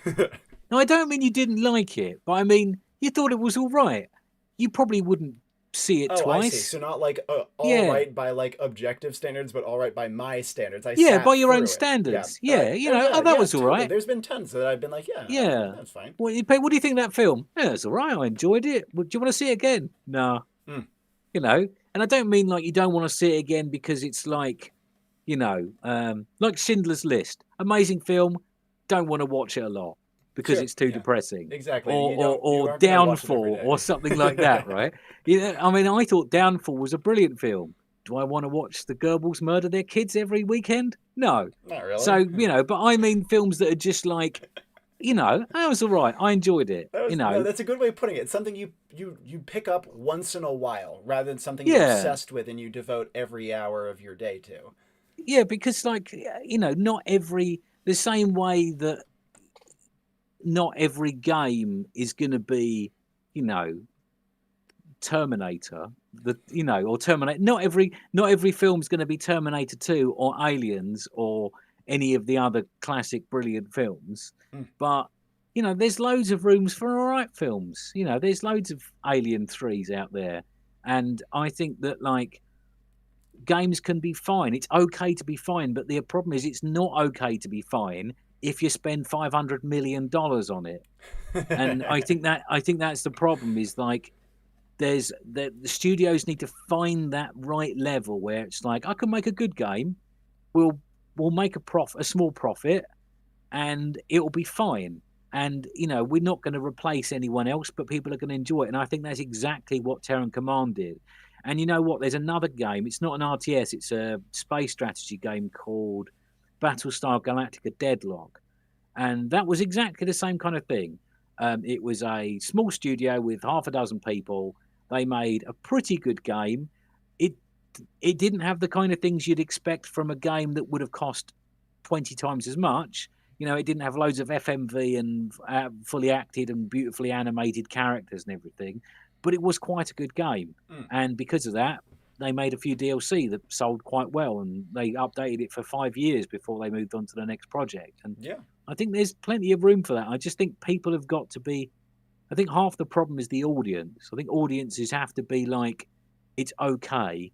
no, I don't mean you didn't like it, but I mean you thought it was all right. You probably wouldn't. see it Oh, I see. twice. So not like all Yeah. right by like objective standards, but all right by my standards. I Yeah, by sat your own through it. Yeah. standards. All right. Yeah, you Oh know, yeah, oh, that yeah, was all totally. right. There's been tons that I've been like, yeah, Yeah. that's fine. What do you think that film? Yeah, it's all right. I enjoyed it. Do you want to see it again? No. Mm. You know, and I don't mean like you don't want to see it again because it's like, like Schindler's List. Amazing film. Don't want to watch it a lot because Sure. it's too Yeah. depressing. Exactly. Or, or, You or aren't gonna watch it every Downfall or day. something like that, right? I mean, I thought Downfall was a brilliant film. Do I want to watch the Goebbels murder their kids every weekend? No. Not really. So, but I mean films that are just like, that was all right. I enjoyed it. No, that's a good way of putting it. It's something you pick up once in a while rather than something you're Yeah. obsessed with and you devote every hour of your day to. Yeah, because like, not the same way that not every game is going to be, you know, Terminator, or Terminator. Not every film's going to be Terminator 2 or Aliens or any of the other classic brilliant films. Mm. But there's loads of rooms for all right films. There's loads of Alien 3s out there, and I think that like games can be fine. It's okay to be fine, but the problem is it's not okay to be fine if you spend $500 million on it. And I think that's the problem. Is like the studios need to find that right level where it's like I can make a good game, we'll make a small profit, and it'll be fine. And we're not going to replace anyone else, but people are going to enjoy it. And I think that's exactly what Terran Command did. And you know what? There's another game. It's not an RTS. It's a space strategy game called Battlestar Galactica Deadlock, and that was exactly the same kind of thing. It was a small studio with half a dozen people. They made a pretty good game. It it didn't have the kind of things you'd expect from a game that would have cost 20 times as much. It didn't have loads of FMV and fully acted and beautifully animated characters and everything, but it was quite a good game. Mm. And because of that, they made a few DLC that sold quite well, and they updated it for 5 years before they moved on to the next project. And Yeah. I think there's plenty of room for that. I just think people have got to be. I think half the problem is the audience. I think audiences have to be like, it's okay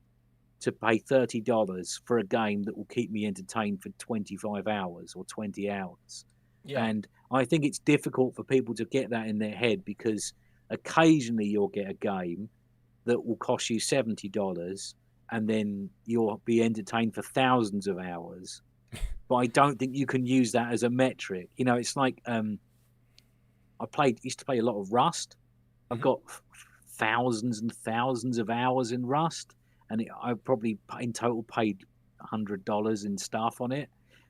to pay $30 for a game that will keep me entertained for 25 hours or 20 hours. Yeah. And I think it's difficult for people to get that in their head because occasionally you'll get a game that will cost you $70 and then you'll be entertained for thousands of hours. But I don't think you can use that as a metric. It's like used to play a lot of Rust. I've got thousands and thousands of hours in Rust, and I probably in total paid $100 in stuff on it.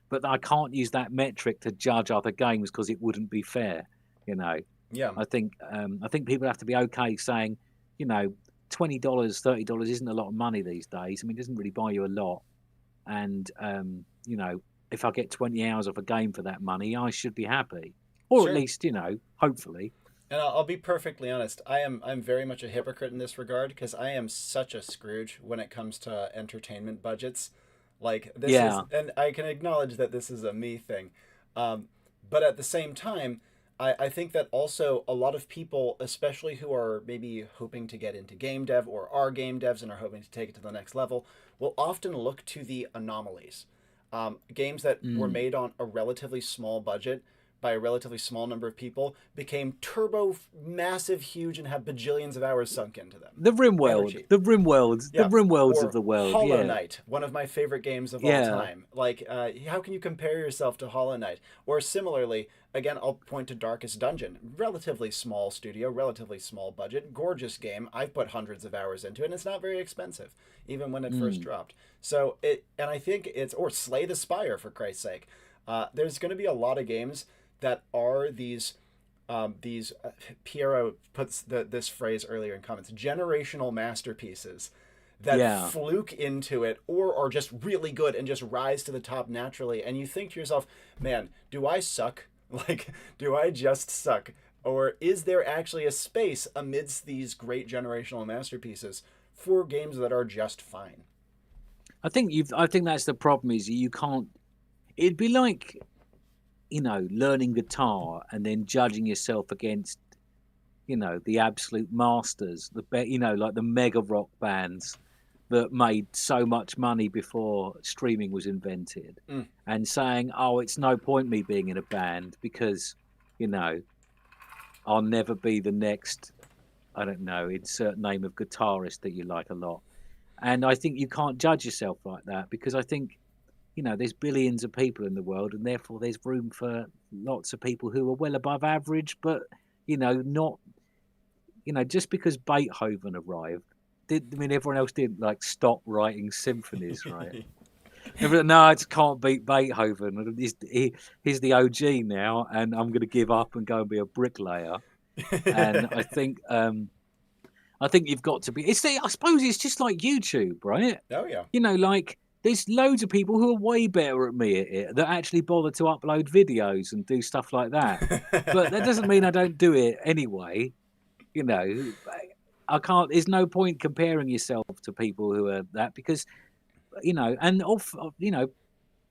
But I can't use that metric to judge other games because it wouldn't be fair. Yeah. I think people have to be okay saying, $20, $30 isn't a lot of money these days. I mean, it doesn't really buy you a lot, and if I get 20 hours of a game for that money, I should be happy, or Sure. at least hopefully. And I'll be perfectly honest. I'm very much a hypocrite in this regard because I am such a Scrooge when it comes to entertainment budgets. Like this Yeah. is, and I can acknowledge that this is a me thing, but at the same time, I think that also a lot of people, especially who are maybe hoping to get into game dev or are game devs and are hoping to take it to the next level, will often look to the anomalies. Games that were made on a relatively small budget by a relatively small number of people became turbo massive huge and have bajillions of hours sunk into them. The RimWorld, the RimWorlds, Yeah. the RimWorlds Or of the world. Hollow Yeah. Knight, one of my favorite games of all Yeah. time. Like, how can you compare yourself to Hollow Knight? Or similarly, again, I'll point to Darkest Dungeon. Relatively small studio, relatively small budget, gorgeous game. I've put hundreds of hours into it, and it's not very expensive, even when it first dropped. So and I think or Slay the Spire, for Christ's sake. There's going to be a lot of games that are these Piero puts this phrase earlier in comments, generational masterpieces that fluke into it or are just really good and just rise to the top naturally. And you think to yourself, man, do I suck? Like, do I just suck? Or is there actually a space amidst these great generational masterpieces for games that are just fine? I think that's the problem is you can't. It'd be like, learning guitar and then judging yourself against, you know, the absolute masters, you know, like the mega rock bands that made so much money before streaming was invented, Mm. and saying, "Oh, it's no point me being in a band because, you know, I'll never be the next, I don't know, insert name of guitarist that you like a lot." And I think you can't judge yourself like that because I think, you know, there's billions of people in the world, and therefore there's room for lots of people who are well above average, but, you know, not, you know, just because Beethoven arrived, I mean, everyone else didn't like stop writing symphonies, right? Everyone, no, I just can't beat Beethoven. He's the OG now, and I'm going to give up and go and be a bricklayer. And I think you've got to be. I suppose it's just like YouTube, right? Oh yeah. You know, like there's loads of people who are way better at me at it that actually bother to upload videos and do stuff like that. But that doesn't mean I don't do it anyway. You know, I can't. There's no point comparing yourself to people who are that because, you know, and you know,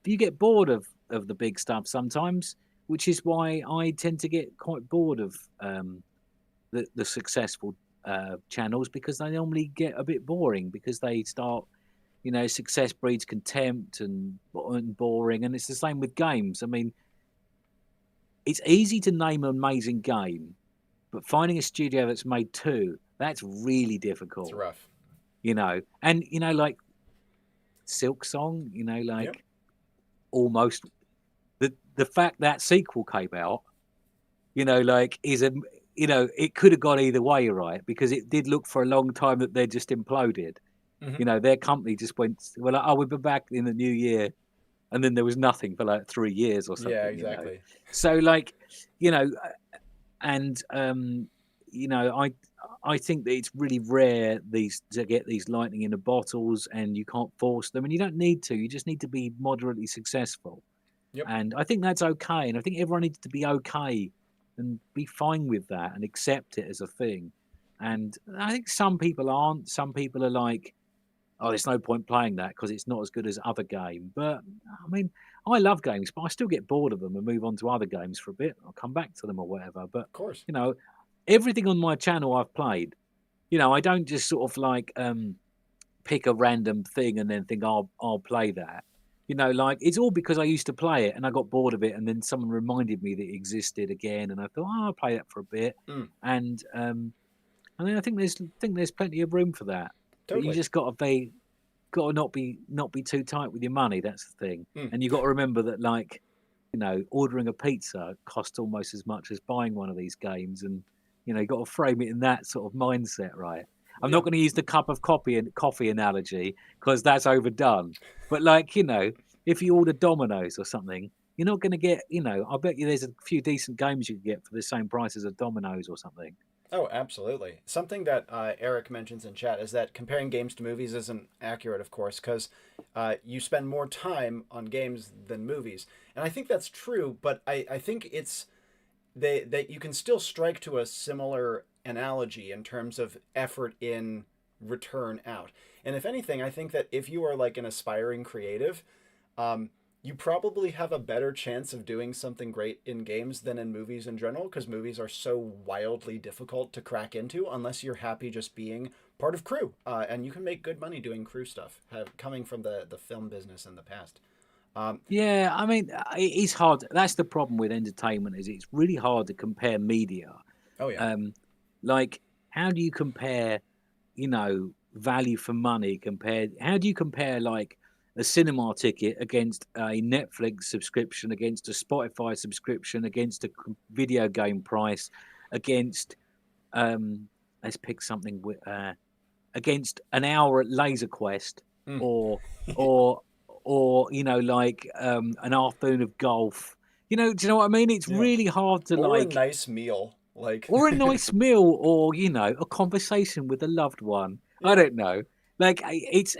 you get bored of the big stuff sometimes, which is why I tend to get quite bored of the successful channels because they normally get a bit boring because they start, you know, success breeds contempt and boring, and it's the same with games. I mean, it's easy to name an amazing game, but finding a studio that's made two, that's really It's difficult, rough. you know. And you know, like Silk Song, you know, Yep. like almost the fact that sequel came out, you know, like is a, you know, it could have gone either way, right? Because it did look for a long time that they just imploded. Hmm. You know, their company just went, well, like, oh, we'll be back in the new year, and then there was nothing for like 3 years or Yeah, something, you know. exactly. So like, you know, and you know, I think that it's really rare these to get these lightning in the bottles, and you can't force them, and you don't need to. You just need to be moderately successful, Yep. and I think that's okay. And I think everyone needs to be okay and be fine with that and accept it as a thing. And I think some people aren't. Some people are like, oh, there's no point playing that because it's not as good as other game. But I mean, I love games, but I still get bored of them and move on to other games for a bit. I'll come back to them or whatever. But Of course. you know, everything on my channel I've played. You know, I don't just sort of like pick a random thing and then think I'll play that. You know, like it's all because I used to play it and I got bored of it, and then someone reminded me that it existed again, and I thought, oh, I'll play that for a bit, Mm, and then I think there's plenty of room for that. But you totally. just got to not be too tight with your money. That's the thing, Mm. and you got to remember that, like, you know, ordering a pizza costs almost as much as buying one of these games, and you know, you got to frame it in that sort of mindset, right? I'm Yeah. not going to use the cup of coffee analogy because that's overdone. But like, you know, if you order Domino's or something, you're not going to get, you know, I bet you there's a few decent games you can get for the same price as a Domino's or something. Oh, absolutely. Something that Eric mentions in chat is that comparing games to movies isn't accurate, of course, because you spend more time on games than movies, and I think that's true. But I think it's that you can still strike to a similar analogy in terms of effort in return out. And if anything, I think that if you are like an aspiring creative, um, you probably have a better chance of doing something great in games than in movies in general, because movies are so wildly difficult to crack into unless you're happy just being part of crew. And you can make good money doing crew stuff, coming from the film business in the past. Um, Yeah, I mean, it is hard. That's the problem with entertainment is it's really hard to compare media. oh yeah. Um, like, how do you compare, you know, value for money compared? How do you compare like a cinema ticket against a Netflix subscription, against a Spotify subscription, against a video game price, against let's pick something with against an hour at Laser Quest, Mm. or or or you know, like an afternoon of golf. You know, do you know what I mean? It's Yeah. really hard to Or a like, nice meal. Like, or a nice meal, or you know, a conversation with a loved one. I yeah. don't know. Like it's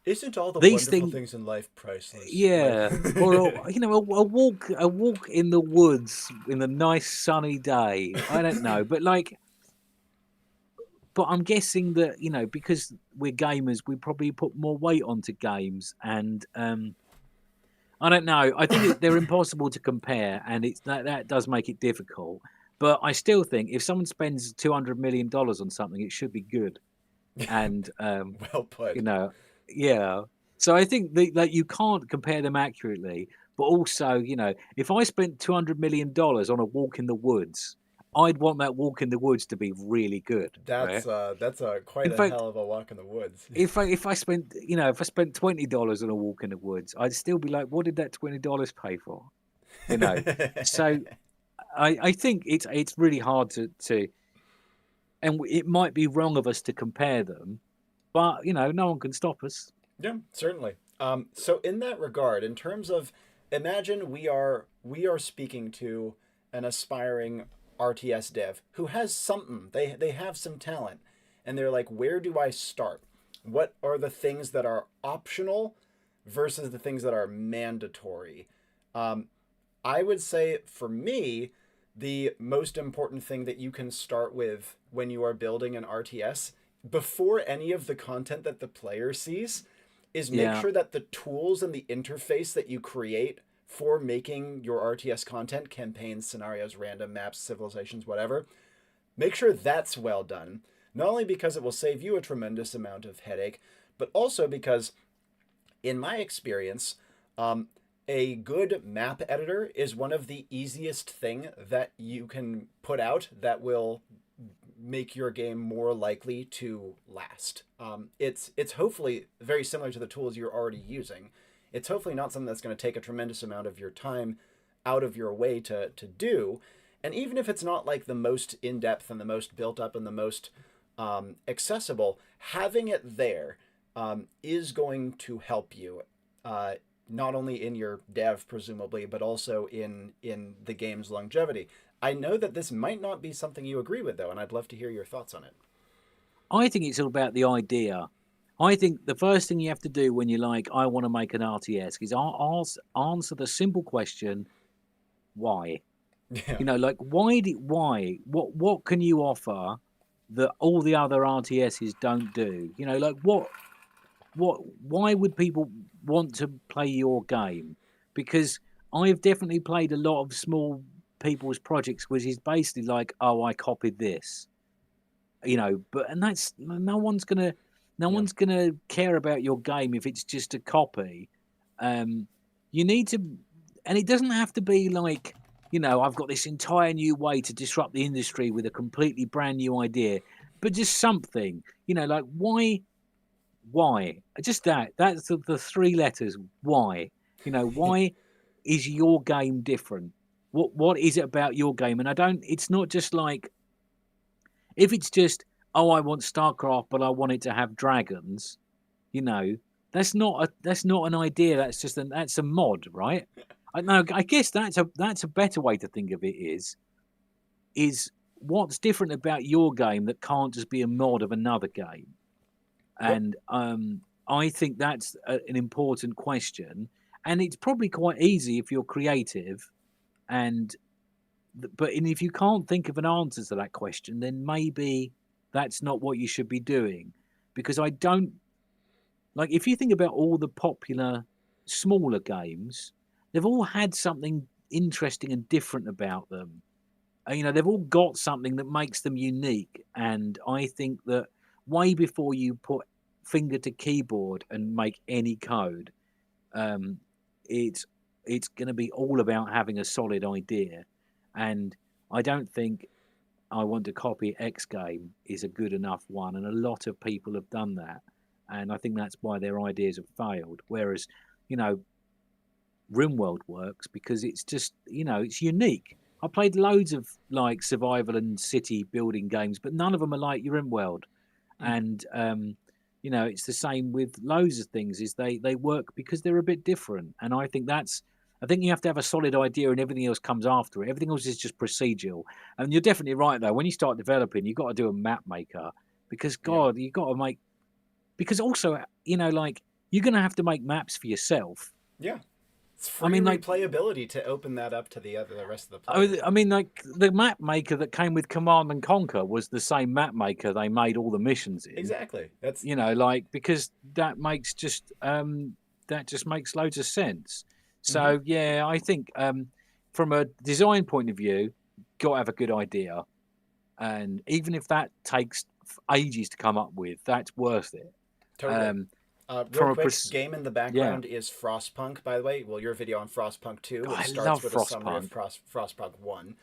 Isn't all the these wonderful things, things in life priceless? Like, yeah. Or you know, a walk in the woods in a nice sunny day. I don't know, but like, but I'm guessing that, you know, because we're gamers, we probably put more weight onto games, and I don't know. I think they're impossible to compare, and it's that does make it difficult. But I still think if someone spends $200 million on something, it should be good. And, Well put. you know, yeah. So I think that you can't compare them accurately. But also, if I spent $200 million on a walk in the woods, I'd want that walk in the woods to be really good, right? That's a quite In a fact, hell of a walk in the woods. if I spent if I spent $20 on a walk in the woods, I'd still be like, what did that $20 pay for? You know. So I think it's really hard to and it might be wrong of us to compare them, but no one can stop us. Yeah, certainly. So in that regard, in terms of, imagine we are speaking to an aspiring RTS dev who has something, they have some talent, and they're like, where do I start? What are the things that are optional versus the things that are mandatory? Um, I would say for me, the most important thing that you can start with when you are building an RTS before any of the content that the player sees is make Yeah, sure that the tools and the interface that you create for making your RTS content, campaigns, scenarios, random maps, civilizations, whatever, make sure that's well done. Not only because it will save you a tremendous amount of headache, but also because, in my experience, um, a good map editor is one of the easiest thing that you can put out that will make your game more likely to last. It's hopefully very similar to the tools you're already using. It's hopefully not something that's going to take a tremendous amount of your time out of your way to do. And even if it's not like the most in depth and the most built up and the most accessible, having it there is going to help you. Not only in your dev, presumably, but also in the game's longevity. I know that this might not be something you agree with, though, and I'd love to hear your thoughts on it. I think it's all about the idea. I think the first thing you have to do when you're like, I want to make an RTS is answer the simple question, why? Yeah. Like why? What can you offer that all the other RTSs don't do? Like why would people want to play your game? Because I've definitely played a lot of small people's projects, which is basically like, oh, I copied this, but and that's no Yeah. one's gonna care about your game if it's just a copy. Um, you need to, and it doesn't have to be like, I've got this entire new way to disrupt the industry with a completely brand new idea, but just something, like why? Just that's the three letters, why? Why is your game different? What is it about your game? And it's not just like, if it's just, oh, I want StarCraft, but I want it to have dragons, you know, that's not an idea. That's a mod, right? I know. I guess that's a better way to think of it. Is what's different about your game that can't just be a mod of another game? Yep. And I think that's an important question, and it's probably quite easy if you're creative. And if you can't think of an answer to that question, then maybe that's not what you should be doing, because I don't like, if you think about all the popular smaller games, they've all had something interesting and different about them. They've all got something that makes them unique. And I think that way before you put finger to keyboard and make any code, um, it's it's going to be all about having a solid idea. And I don't think I want to copy X game is a good enough one. And a lot of people have done that. And I think that's why their ideas have failed. Whereas, you know, RimWorld works because it's just, it's unique. I played loads of like survival and city building games, but none of them are like your RimWorld. Mm. And it's the same with loads of things. Is they work because they're a bit different. And I think you have to have a solid idea, and everything else comes after it. Everything else is just procedural. And you're definitely right though. When you start developing, you've got to do a map maker, because Yeah. God, you've got to make, because also, like, you're going to have to make maps for yourself. Yeah. It's I free mean, like, replayability to open that up to the rest of the players. like the map maker that came with Command and Conquer was the same map maker they made all the missions in. Exactly. That's Like, because that just makes loads of sense. hmm So yeah, I think from a design point of view, got to have a good idea, and even if that takes ages to come up with, that's worth it. Totally. Real From a quick, game in the yeah, background is Frostpunk, by the way. Well, your video on Frostpunk 2, God, which I starts love with a summary of Frostpunk. Frostpunk 1.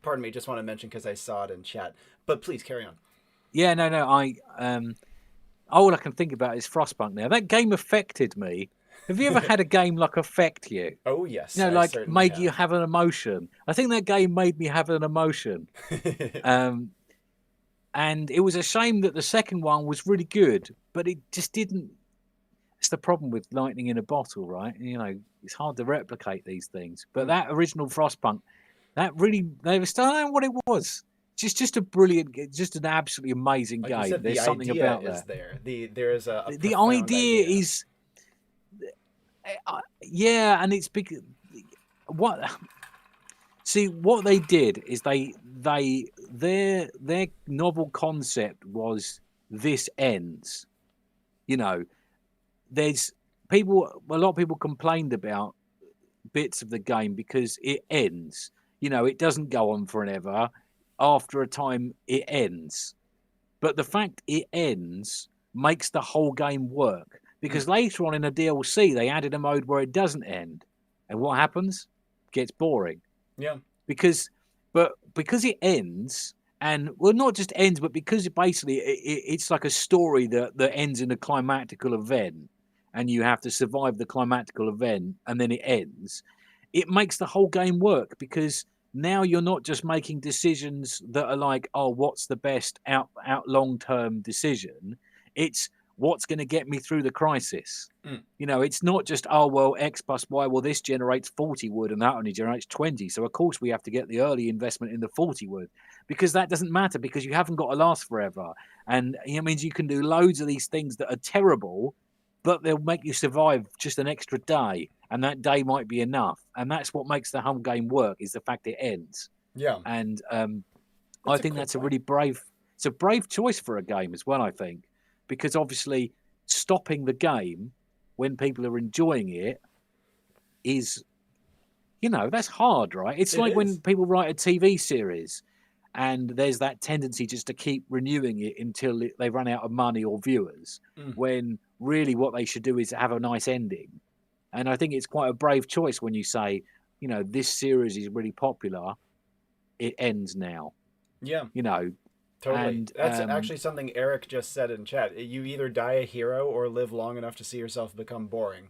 Pardon me, just want to mention because I saw it in chat. But please carry on. Yeah, no, I all I can think about is Frostpunk now. That game affected me. Have you ever had a game like affect you? Oh, You yes, know, I like certainly made you have. have an emotion. I think that game made me have an emotion. Um, and it was a shame that the second one was really good, but it just didn't. It's the problem with lightning in a bottle, right? You know, it's hard to replicate these things. But Mm. that original Frostpunk, that really, they were still, I don't know what it was. Just a brilliant, just an absolutely amazing Like you game. said, the There's something idea about is that. there. There is a The profound idea idea. is, yeah, and it's because what see what they did is their novel concept was this ends. You know, there's people, a lot of people complained about bits of the game because it ends. You know, it doesn't go on forever. After a time, it ends. But the fact it ends makes the whole game work Mm. because later on in the DLC, they added a mode where it doesn't end. And what happens? Gets boring Yeah. because, but because it ends, and well, not just ends, but because it basically it's like a story that ends in a climactical event, and you have to survive the climactical event, and then it ends. It makes the whole game work because now you're not just making decisions that are like, oh, what's the best out long term decision? It's what's going to get me through the crisis. Mm. You know, it's not just, oh, well, X plus Y, well, this generates 40 wood and that only generates 20. So, of course, we have to get the early investment in the 40 wood because that doesn't matter because you haven't got to last forever. And it means you can do loads of these things that are terrible, but they'll make you survive just an extra day. And that day might be enough. And that's what makes the whole game work is the fact it ends. Yeah. And I That's a think cool that's a point. really it's a brave choice for a game as well, I think, because obviously stopping the game when people are enjoying it is, you know, that's hard, right? It's It like when is. people write a TV series and there's that tendency just to keep renewing it until they run out of money or viewers, Mm. when really what they should do is have a nice ending. And I think it's quite a brave choice when you say, you know, this series is really popular, it ends now, Yeah. you know, Totally. and That's actually something Eric just said in chat. You either die a hero or live long enough to see yourself become boring.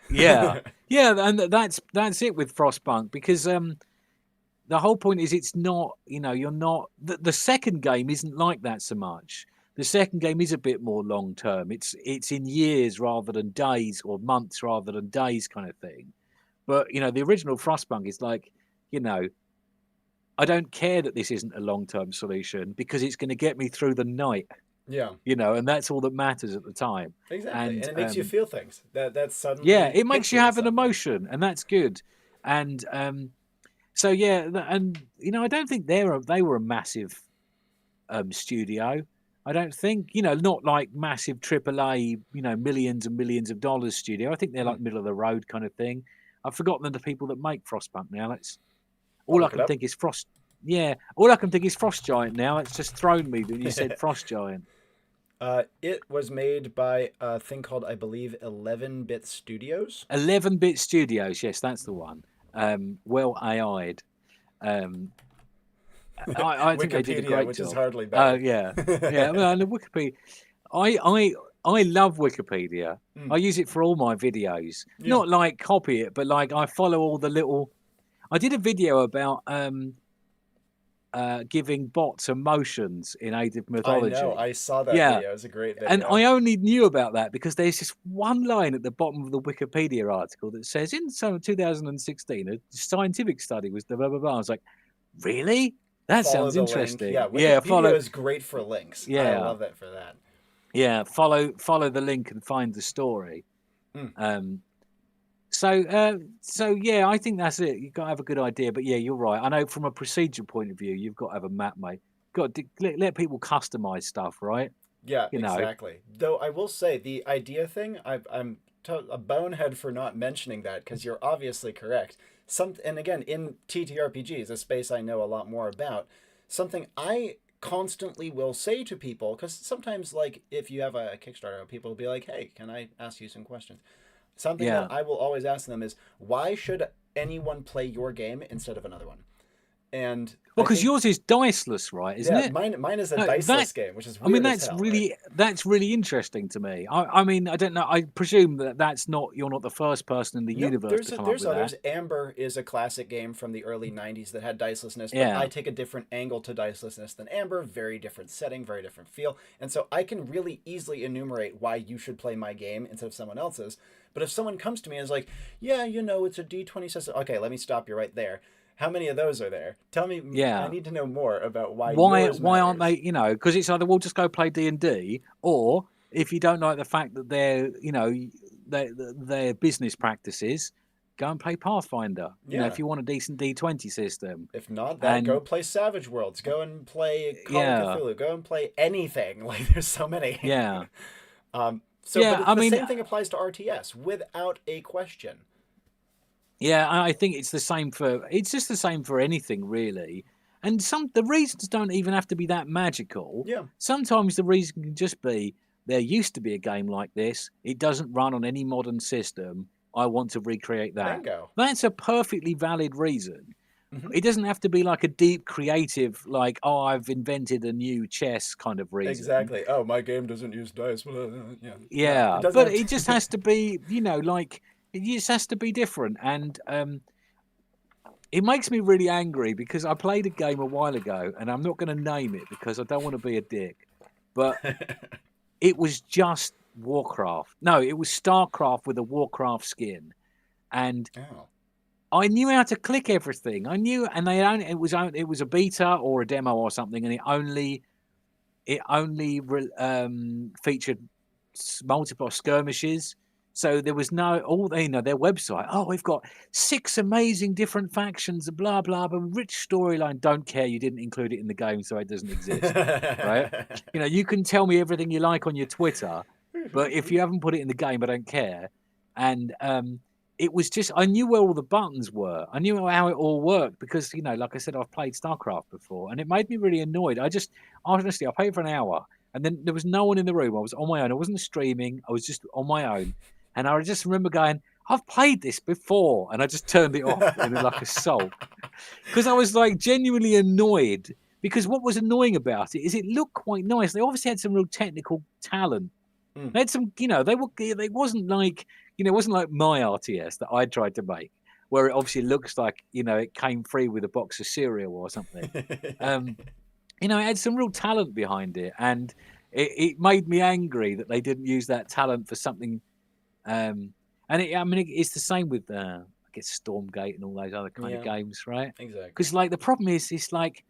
yeah, yeah, and that's it with Frostpunk because the whole point is it's not, you know, you're not the second game isn't like that so much. The second game is a bit more long term. It's in years rather than days or months rather than days kind of thing. But you know, the original Frostpunk is like, you know, I don't care that this isn't a long term solution because it's going to get me through the night, Yeah. you know, and that's all that matters at the time. Exactly. And And it makes you feel things that yeah, suddenly it makes hits you you with have an something. emotion, and that's good. And so yeah, and you know, I don't think they were a massive studio. I don't think, you know, not like massive AAA, you know, millions and millions of dollars studio. I think they're Mm. like middle of the road kind of thing. I've forgotten the people that make Frostpunk now. That's I'll all I look it can up. think is Frost. Yeah, all I can think is Frost Giant now. It's just thrown me that you said Frost Giant. It was made by a thing called, I believe, 11-Bit Studios. 11-bit studios. Yes, that's the one. Well AI'd. Um, I think they did a Wikipedia, great which is job. hardly Oh better. yeah, yeah. Well, and the Wikipedia, I I I love Wikipedia. Mm. I use it for all my videos. Yeah. Not like copy it, but like I follow all the little. I did a video about giving bots emotions in Age of I know. Mythology. I saw that Yeah, video. It was a great and video. I only knew about that because there's this one line at the bottom of the Wikipedia article that says in some 2016 a scientific study was blah blah blah. Blah. I was like, really? That Follow sounds the link. Yeah, interesting. Yeah, Wikipedia follow. is great for links. I Yeah, love it for that. yeah, follow the link and find the story. Mm. Um, so yeah, I think that's it. You've got to have a good idea, but yeah, you're right. I know from a procedural point of view, you've got to have a map, mate. Got to let people customize stuff, right? Yeah, You know, exactly. Though I will say the idea thing, I'm a bonehead for not mentioning that because you're obviously correct. And again, in TTRPGs, a space I know a lot more about, something I constantly will say to people, because sometimes, like, if you have a Kickstarter, people will be like, hey, can I ask you some questions? Something that Yeah. I will always ask them is, why should anyone play your game instead of another one? And Well, I because think, yours is diceless, right? Isn't yeah, it? mine is a That diceless game, which is I mean, weird as hell, right? that's really interesting to me. I mean, I don't know. I presume that that's not you're not the first person in the Nope, universe to come up there's with that. others. Amber is a classic game from the early '90s that had dicelessness, but Yeah. I take a different angle to dicelessness than Amber. Very different setting, very different feel, and so I can really easily enumerate why you should play my game instead of someone else's. But if someone comes to me and is like, "Yeah, it's a D20 system," okay, let me stop you right there. How many of those are there? Tell me. I Yeah. need to know more about why yours Why aren't they? matters. Because it's either we'll just go play D&D, or if you don't like the fact that their business practices, go and play Pathfinder. If Yeah. you want a decent D20 system, If not that, go and play Savage Worlds. Go and play Call of yeah, Cthulhu. Go and play anything. Like, there's so many. yeah, But yeah. I the mean, same thing applies to RTS without a question. yeah, I think it's the same for it's just the same for anything really. And the reasons don't even have to be that magical. Yeah, Sometimes the reason can just be there used to be a game like this. It doesn't run on any modern system. I want to recreate that. bingo. That's a perfectly valid reason. Hmm. It doesn't have to be like a deep creative, like, oh, I've invented a new chess kind of reason. Exactly. Oh, my game doesn't use dice. Yeah. No, it Yeah, doesn't but have it just to. has to be, like it just has to be different. And it makes me really angry because I played a game a while ago, and I'm not going to name it because I don't want to be a dick, but it was just Warcraft. No, it was StarCraft with a Warcraft skin, and Oh. I knew how to click everything. I knew, and it was a beta or a demo or something, and it only featured multiple skirmishes. So there was no all their website. Oh, we've got 6 amazing different factions, blah blah, but rich storyline. Don't care. You didn't include it in the game, so it doesn't exist, right? You can tell me everything you like on your Twitter, but if you haven't put it in the game, I don't care. And it was just I knew where all the buttons were. I knew how it all worked because like I said, I've played StarCraft before, and it made me really annoyed. Honestly, I played for an hour, and then there was no one in the room. I was on my own. I wasn't streaming. I was just on my own, and I just remember going, "I've played this before," and I just turned it off in like a sulk because I was like genuinely annoyed. Because what was annoying about it is it looked quite nice. They obviously had some real technical talent. Mm. They had some, they were. It wasn't like, it wasn't like my RTS that I tried to make, where it obviously looks like, it came free with a box of cereal or something. Um, it had some real talent behind it, and it made me angry that they didn't use that talent for something. It's the same with, I guess, Stormgate and all those other kind of Yeah, games, right? exactly. Because like the problem is, it's like,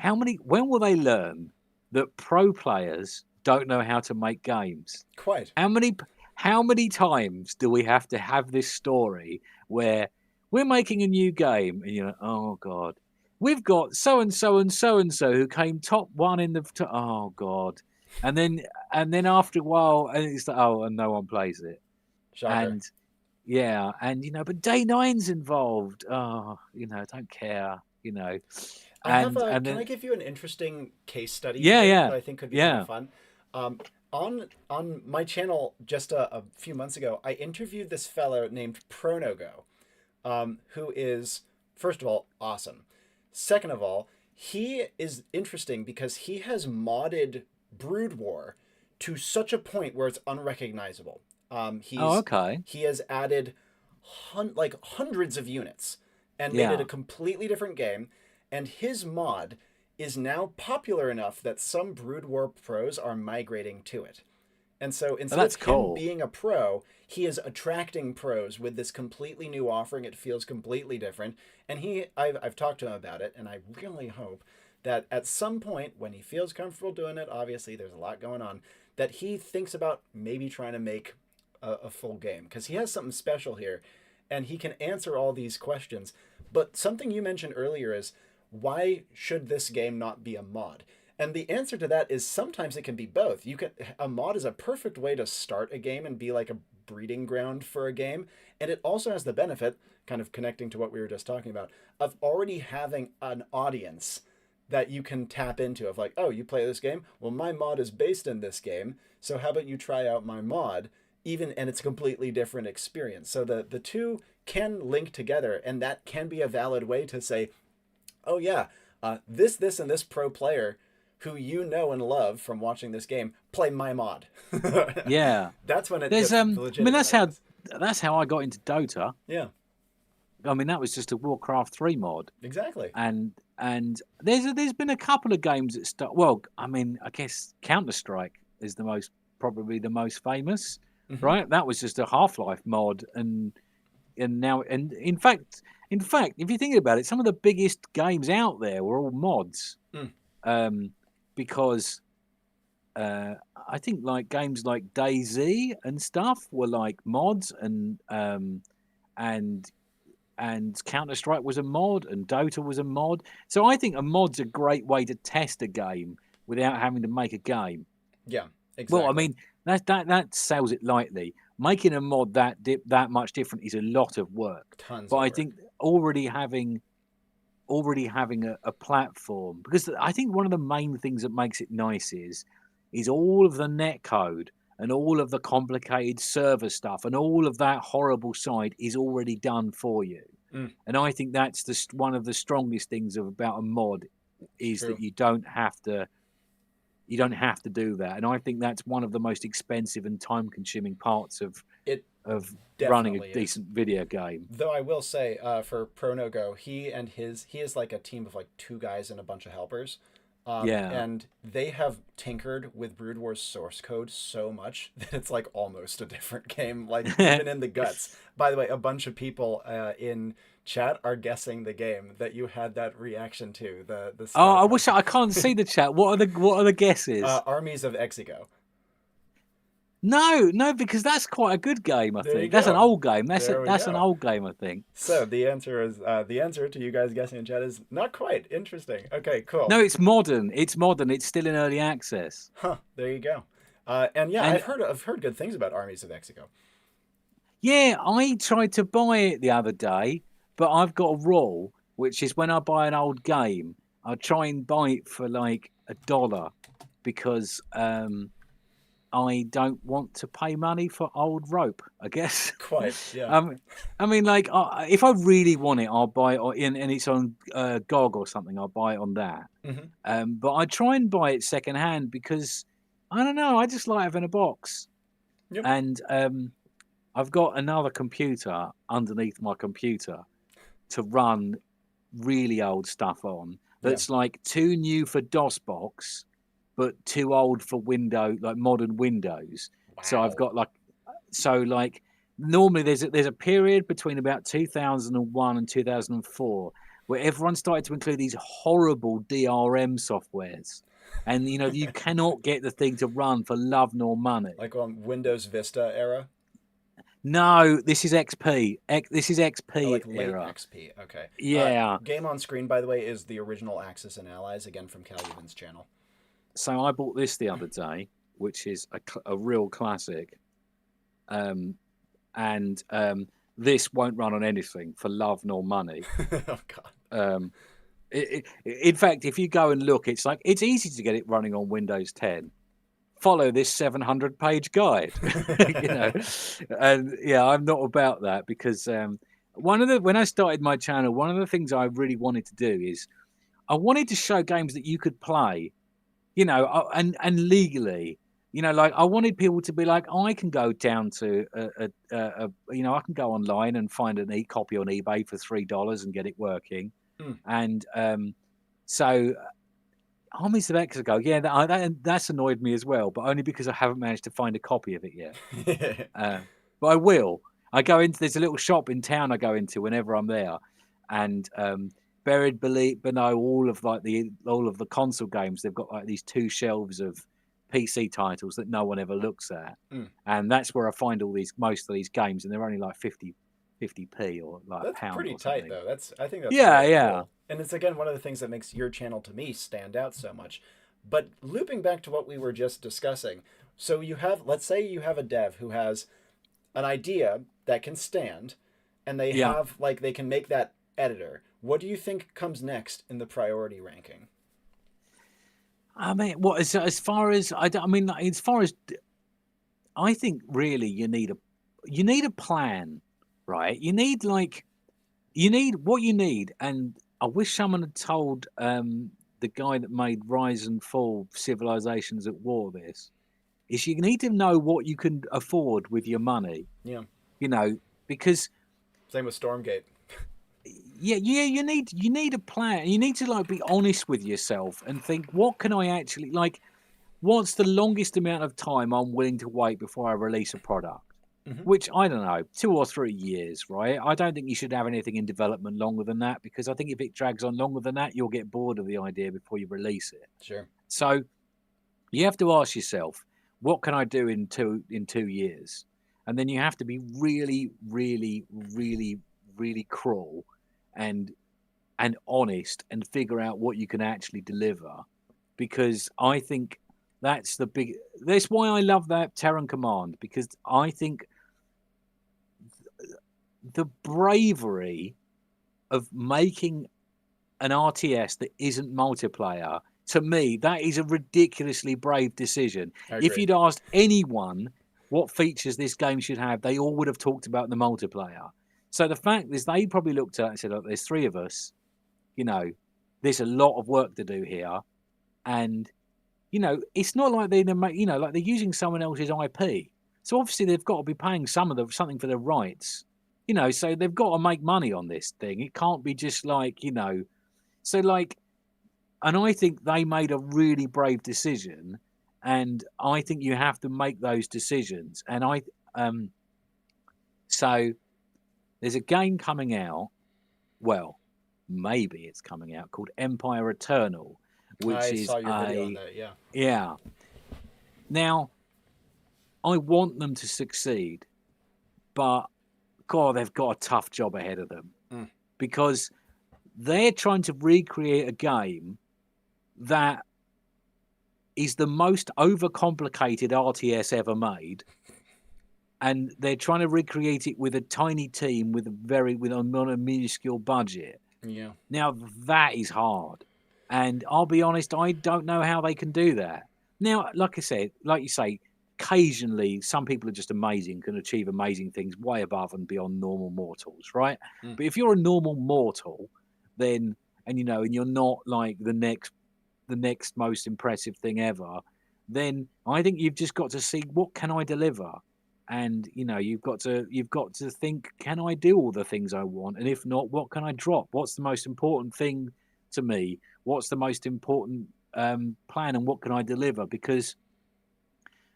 when will they learn that pro players don't know how to make games? Quite. How many how many times do we have to have this story where we're making a new game and you're like, oh god, we've got so and so and so and so who came top one in the oh god, and then after a while, and it's like, oh, and no one plays it, Shocker. and yeah, and but day nine's involved. Oh, don't care, I have a. and Can I then give you an interesting case study yeah, here yeah, that I think could be kind of yeah. fun? On my channel just a few months ago, I interviewed this fellow named Pronogo, who is, first of all, awesome. Second of all, he is interesting because he has modded Brood War to such a point where it's unrecognizable. Oh, okay, He has added like hundreds of units and made it a yeah. completely different game. And his mod is now popular enough that some Brood War pros are migrating to it. And so Oh, instead of that's him cool. being a pro, he is attracting pros with this completely new offering. It feels completely different. And I've talked to him about it, and I really hope that at some point when he feels comfortable doing it, obviously there's a lot going on, that he thinks about maybe trying to make a full game because he has something special here and he can answer all these questions. But something you mentioned earlier is, why should this game not be a mod? And the answer to that is sometimes it can be both. A mod is a perfect way to start a game and be like a breeding ground for a game, and it also has the benefit, kind of connecting to what we were just talking about, of already having an audience that you can tap into of like, oh, you play this game? Well, my mod is based in this game, so how about you try out my mod? Even and it's a completely different experience. So the two can link together, and that can be a valid way to say, oh yeah, this and this pro player who you know and love from watching this game play my mod. Yeah. That's when it There's gets I mean, legitimate, I guess. that's how I got into Dota. Yeah, I mean, that was just a Warcraft 3 mod. exactly. And there's been a couple of games that start. Well, I mean, I guess Counter-Strike is probably the most famous, Hmm. right? That was just a Half-Life mod, and now, and in fact, if you think about it, some of the biggest games out there were all mods, Mm. um, because I think like games like DayZ and stuff were like mods, and and Counter Strike was a mod, and Dota was a mod. So I think a mod's a great way to test a game without having to make a game. Yeah, Well, I exactly. mean that sells it lightly. Making a mod that much different is a lot of work. Tons But of I work. think already having a platform, because I think one of the main things that makes it nice is all of the net code and all of the complicated server stuff and all of that horrible side is already done for you. Mm, And I think that's one of the strongest things about a mod, it's is that true. you don't have to do that. And I think that's one of the most expensive and time consuming parts It of running a definitely is. decent video game. Though I will say, for Pronogo, he is like a team of like two guys and a bunch of helpers. Yeah. And they have tinkered with Brood War's source code so much that it's like almost a different game, like even in the guts. By the way, a bunch of people in chat are guessing the game that you had that reaction to, the Oh, start I of wish I can't see the chat. What are the guesses? Armies of Exigo. No, no, because that's quite a good game, I There you think. That's an go. old game. That's a, There we that's an go. old game, I think. So the answer to you guys guessing in chat is not quite. Interesting. Okay, cool. No, it's modern. It's modern. It's still in early access. Huh. There you go. And yeah, And I've heard good things about Armies of Exigo. yeah, I tried to buy it the other day, but I've got a rule, which is when I buy an old game, I try and buy it for like $1, because I don't want to pay money for old rope, I guess. Quite. Yeah. I mean, like, if I really want it, I'll buy it and it's on GOG or something. I'll buy it on that. Hmm. But I try and buy it secondhand because I don't know. I just like having a box, Yep. and I've got another computer underneath my computer to run really old stuff on. Yeah. That's like too new for DOSBox, but too old for like modern Windows. So I've Wow. got like normally there's a period between about 2001 and 2004 where everyone started to include these horrible DRM softwares, and you cannot get the thing to run for love nor money. Like on Windows Vista era. No, this is XP. This is Oh, XP like late era. XP. Okay. Yeah. Game on Screen, by the way, is the original Axis and Allies, again from Caluvin's channel. So I bought this the other day, which is a real classic. And this won't run on anything for love nor money. Oh God. Um, in fact, if you go and look, it's easy to get it running on Windows 10. Follow this 700-page guide, you know. And yeah, I'm not about that, because when I started my channel, one of the things I really wanted to do is I wanted to show games that you could play, and legally. Like, I wanted people to be like, I can go down to I can go online and find an e-copy on eBay for $3 and get it working. Mm. And so Armies of Exigo, yeah, that's annoyed me as well, but only because I haven't managed to find a copy of it yet. But I will. There's a little shop in town I go into whenever I'm there, and buried below all of the console games, they've got like these two shelves of PC titles that no one ever looks at, Mm. and that's where I find most of these games, and they're only like 50p or like a That's pound pretty or tight, something. though. I think that's Yeah, really yeah. cool. And it's again one of the things that makes your channel to me stand out so much. But looping back to what we were just discussing, so you have, let's say you have a dev who has an idea that can stand, and they Yeah. have, like, they can make that editor. What do you think comes next in the priority ranking? I mean, what as far as I mean, like, as far as I think, really, you need a plan, right? You need like you need what you need, and I wish someone had told the guy that made Rise and Fall Civilizations at War this is you need to know what you can afford with your money, Yeah. you know, because Same with Stormgate. yeah, you need a plan. You need to like be honest with yourself and think, what can I actually like? What's the longest amount of time I'm willing to wait before I release a product? Mm-hmm. Which I don't know, 2 or 3 years, right? I don't think you should have anything in development longer than that because I think if it drags on longer than that, you'll get bored of the idea before you release it. Sure. So you have to ask yourself, what can I do in 2 years? And then you have to be really, really, really, really cruel and honest and figure out what you can actually deliver. Because I think that's why I love that Terran Command, because I think the bravery of making an RTS that isn't multiplayer, to me, that is a ridiculously brave decision. I If agree. you'd asked anyone what features this game should have, they all would have talked about the multiplayer. So the fact is, they probably looked at it and said, look, there's three of us, you know, there's a lot of work to do here. And, it's not like they're, like they're using someone else's IP. So obviously they've got to be paying something for their rights, so they've got to make money on this thing. It can't be just like, so like, and I think they made a really brave decision, and I think you have to make those decisions. And so there's a game coming out. Well, maybe it's coming out called Empire Eternal, which I is saw your video on a that. Yeah. yeah. Now I want them to succeed, but God, they've got a tough job ahead of them Mm. because they're trying to recreate a game that is the most overcomplicated RTS ever made, and they're trying to recreate it with a tiny team with a not a minuscule budget. Yeah. Now that is hard, and I'll be honest, I don't know how they can do that. Now, like I said, like you say, occasionally some people are just amazing, can achieve amazing things way above and beyond normal mortals, right? Mm. But if you're a normal mortal, then and you're not like the next most impressive thing ever, then I think you've just got to see what can I deliver, and you've got to think, can I do all the things I want, and if not, what can I drop? What's the most important thing to me? What's the most important plan, and what can I deliver? Because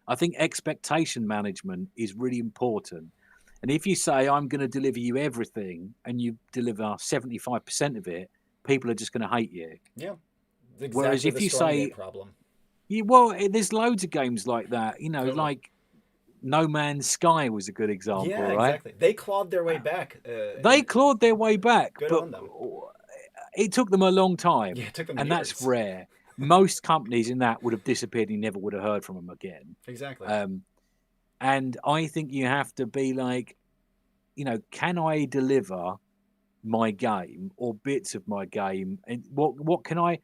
I think expectation management is really important. And if you say I'm going to deliver you everything and you deliver 75% of it, people are just going to hate you. Yeah. It's Whereas exactly if the you Stormgate say, problem. there's loads of games like that, Totally. like No Man's Sky was a good example, Yeah, right? exactly. They clawed their way back. They clawed their way back, Good but on them. it took them a long Yeah, time, it took them and that's years. rare. Most companies in that would have disappeared and you never would have heard from them again. Exactly. And I think you have to be like, can I deliver my game or bits of my game, and what can I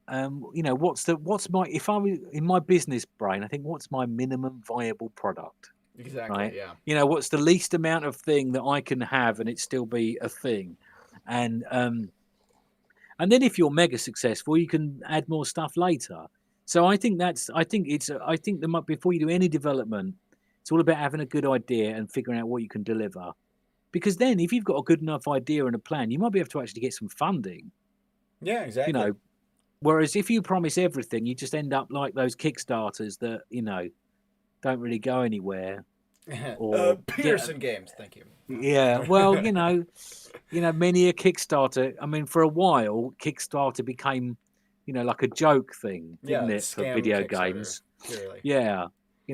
what's my, if I was in my business brain, I think, what's my minimum viable product, Exactly. right? Yeah. What's the least amount of thing that I can have and it still be a thing, and then if you're mega successful, you can add more stuff later. So I think that before you do any development, it's all about having a good idea and figuring out what you can deliver. Because then, if you've got a good enough idea and a plan, you might be able to actually get some funding. Yeah. You Exactly. know, Whereas if you promise everything, you just end up like those Kickstarters that don't really go anywhere. Or Peterson Games. Thank you. yeah, well, many a Kickstarter. I mean, for a while, Kickstarter became, like a joke thing, Yeah. didn't it, for Scam video Kickstarter. games? Purely. Yeah,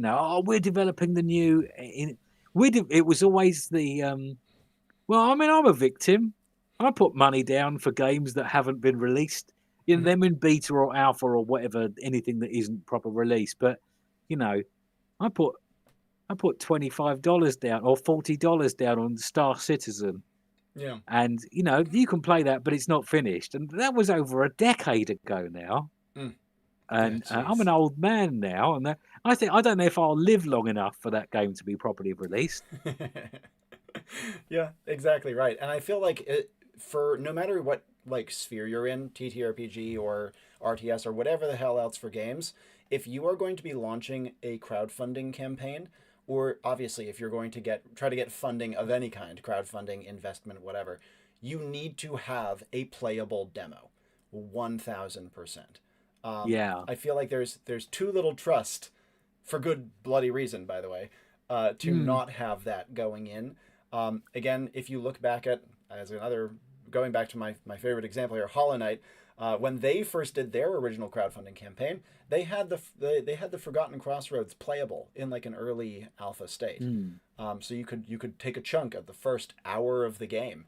oh, we're developing the new. It was always the. Well, I mean, I'm a victim. I put money down for games that haven't been released, you know, them in beta or alpha or whatever, anything that isn't proper release. But you know, I put $25 down or $40 down on Star Citizen. Yeah. And you know, you can play that, but it's not finished. And that was over a decade ago now. Mm. Yeah, And I'm an jeez. old man now, and I don't know if I'll live long enough for that game to be properly released. Yeah, exactly right. And I feel like for no matter what like sphere you're in, TTRPG or RTS or whatever the hell else for games, if you are going to be launching a crowdfunding campaign, or obviously if you're going to try to get funding of any kind, crowdfunding, investment, whatever, you need to have a playable demo. 1000%. Yeah. I feel like there's too little trust, for good bloody reason, by the way, to Mm. not have that going in. Again, if you look back at, as another, going back to my favorite example here, Hollow Knight, when they first did their original crowdfunding campaign, they had they had the Forgotten Crossroads playable in like an early alpha state. Mm. So you could take a chunk of the first hour of the game,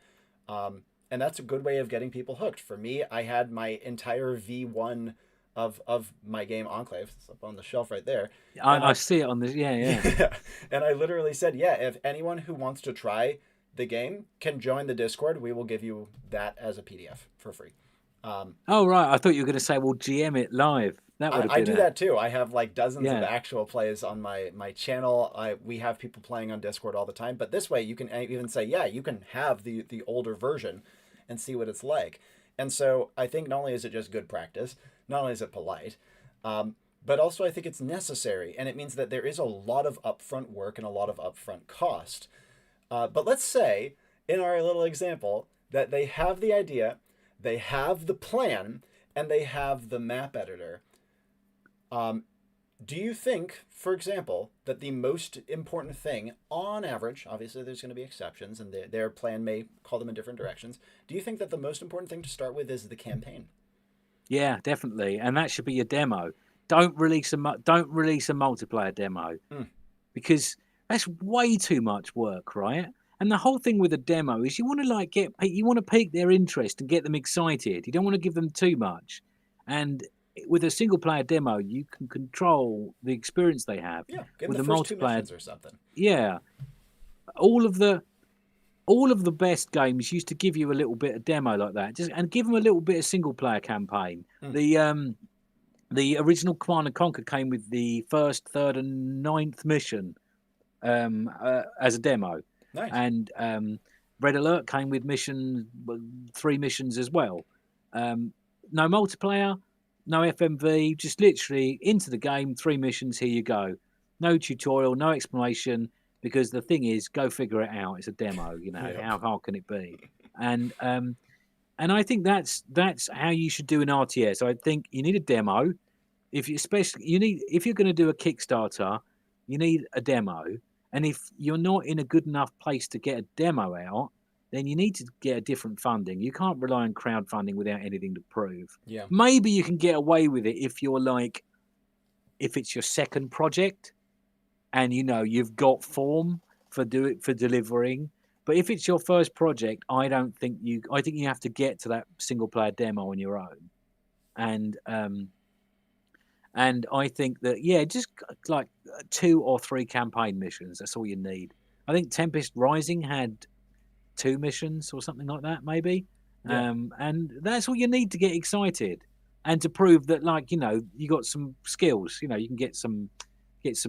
and that's a good way of getting people hooked. For me, I had my entire V1 of my game Enclave. It's up on the shelf right there. And I see it on the yeah. yeah, and I literally said, yeah, if anyone who wants to try the game can join the Discord, we will give you that as a PDF for free. Oh right, I thought you were going to say, "Well, GM it live." That would have I been do a that too. I have like dozens of yeah. actual plays on my channel. We have people playing on Discord all the time. But this way, you can even say, yeah, you can have the older version and see what it's like. And so I think not only is it just good practice, not only is it polite, but also I think it's necessary. And it means that there is a lot of upfront work and a lot of upfront cost. But let's say, in our little example, that they have the idea, they have the plan, and they have the map editor. Do you think, for example, that the most important thing, on average, obviously there's going to be exceptions and their plan may call them in different directions, do you think that the most important thing to start with is the campaign? Yeah, definitely, and that should be your demo. Don't release a multiplayer demo Mm, because that's way too much work, right? And the whole thing with a demo is you want to you want to pique their interest and get them excited. You don't want to give them too much. And with a single player demo, you can control the experience they have. yeah, give them With the a first two multiplayer, missions or something. yeah, all of the all of the best games used to give you a little bit of demo like that, just and give them a little bit of single player campaign. Mm, The original Command and Conquer came with the first, third, and ninth mission as a demo, nice. and Red Alert came with three missions as well. No multiplayer, no FMV, just literally into the game, three missions. Here you go. No tutorial, no explanation. Because the thing is, go figure it out. It's a demo. You know Yep. how hard can it be? And and I think that's how you should do an RTS. I think you need a demo. If you're going to do a Kickstarter, you need a demo. And if you're not in a good enough place to get a demo out, then you need to get a different funding. You can't rely on crowdfunding without anything to prove. Yeah. Maybe you can get away with it if it's your second project and you know you've got form for delivering. But if it's your first project, I think you have to get to that single player demo on your own. And I think that yeah, just like 2 or 3 campaign missions. That's all you need. I think Tempest Rising had 2 missions or something like that, maybe. Yeah. And that's all you need to get excited and to prove that, like, you know, you got some skills. You know, you can get some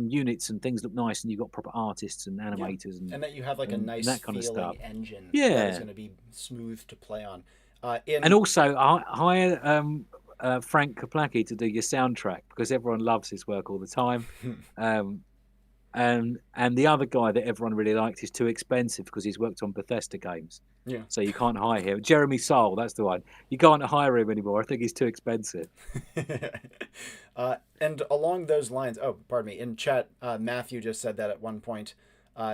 units and things look nice, and you've got proper artists and Yeah. animators And that you have like a and nice that kind of stuff. feeling engine that is Yeah, going to be smooth to play on. and In also hire Frank Kaplaki to do your soundtrack because everyone loves his work all the time. Um, and the other guy that everyone really liked is too expensive because he's worked on Bethesda games, yeah. so you can't hire him. Jeremy Soule, that's the one. You can't hire him anymore. I think he's too expensive. And along those lines, oh, pardon me, in chat, Matthew just said that at one point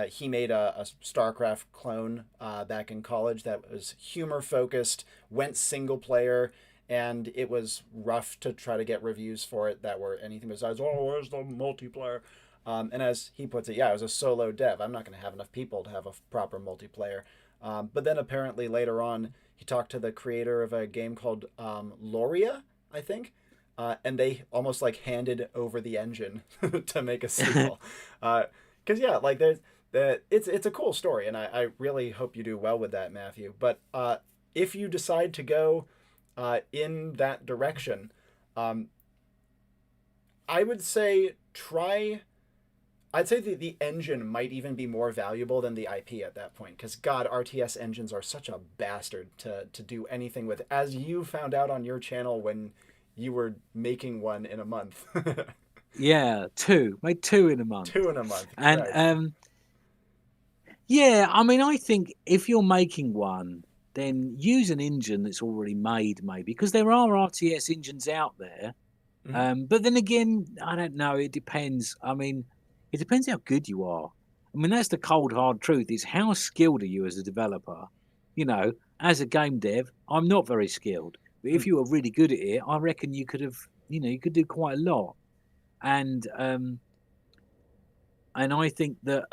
he made a StarCraft clone back in college that was humor focused, went single player, and it was rough to try to get reviews for it that were anything besides, oh, where's the multiplayer? And as he puts it, yeah, it was a solo dev. I'm not going to have enough people to have a proper multiplayer. But then apparently later on, He talked to the creator of a game called Loria, I think, and they almost like handed over the engine to make a sequel. Because yeah, like it's a cool story, and I really hope you do well with that, Matthew. But if you decide to go in that direction, um, I would say try. I'd say the engine might even be more valuable than the IP at that point, because God, RTS engines are such a bastard to do anything with, as you found out on your channel when you were making one in a month. Yeah, made two in a month. Two in a month, And Christ. yeah, I mean, I think if you're making one, then use an engine that's already made, maybe, because there are RTS engines out there. Mhm. But then again, I don't know. It depends. I mean, it depends how good you are. I mean, that's the cold hard truth: is how skilled are you as a developer? You know, as a game dev, I'm not very skilled. But if you were really good at it, I reckon you could have, you could do quite a lot. And I think that,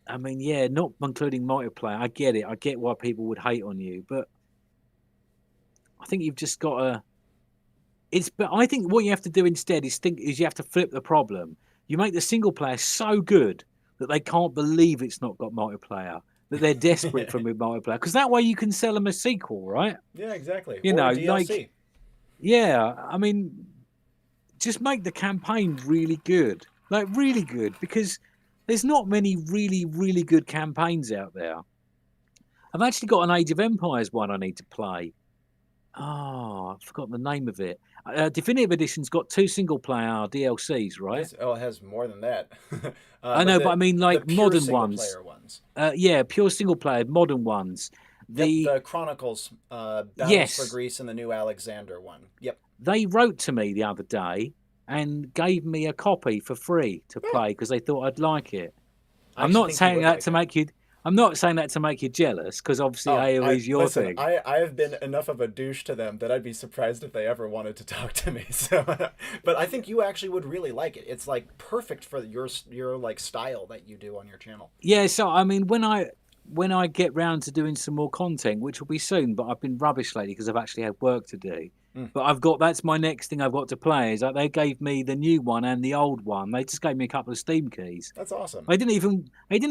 I mean, yeah, not including multiplayer. I get it. I get why people would hate on you, but I think you've just got to. But I think what you have to do instead is you have to flip the problem. You make the single player so good that they can't believe it's not got multiplayer, that they're desperate for multiplayer, because that way you can sell them a sequel, right? Yeah, exactly. You Or know, like, DLC. yeah, I mean, just make the campaign really good, like really good, because there's not many really, really good campaigns out there. I've actually got an Age of Empires one I need to play. Oh, I've forgotten the name of it. Definitive Edition's got 2 single player DLCs, right? It has more than that. I But know, but I mean the like pure modern single ones. player ones. Yeah, pure single player, modern ones. Yep, The the Chronicles, Battles for Yes, Greece, and the New Alexander one. Yep. they wrote to me the other day and gave me a copy for free to Yeah, play because they thought I'd like it. I I'm actually not think you saying would that like to it. make you. I'm not saying that to make you jealous because obviously Oh, AOE I is your listen. thing. I have been enough of a douche to them that I'd be surprised if they ever wanted to talk to me. So, but I think you actually would really like it. It's like perfect for your like style that you do on your channel. Yeah, so I mean, when I get round to doing some more content, which will be soon, but I've been rubbish lately because I've actually had work to do. Mm, But that's my next thing I've got to play. Is like they gave me the new one and the old one. They just gave me a couple of Steam keys. that's awesome. They didn't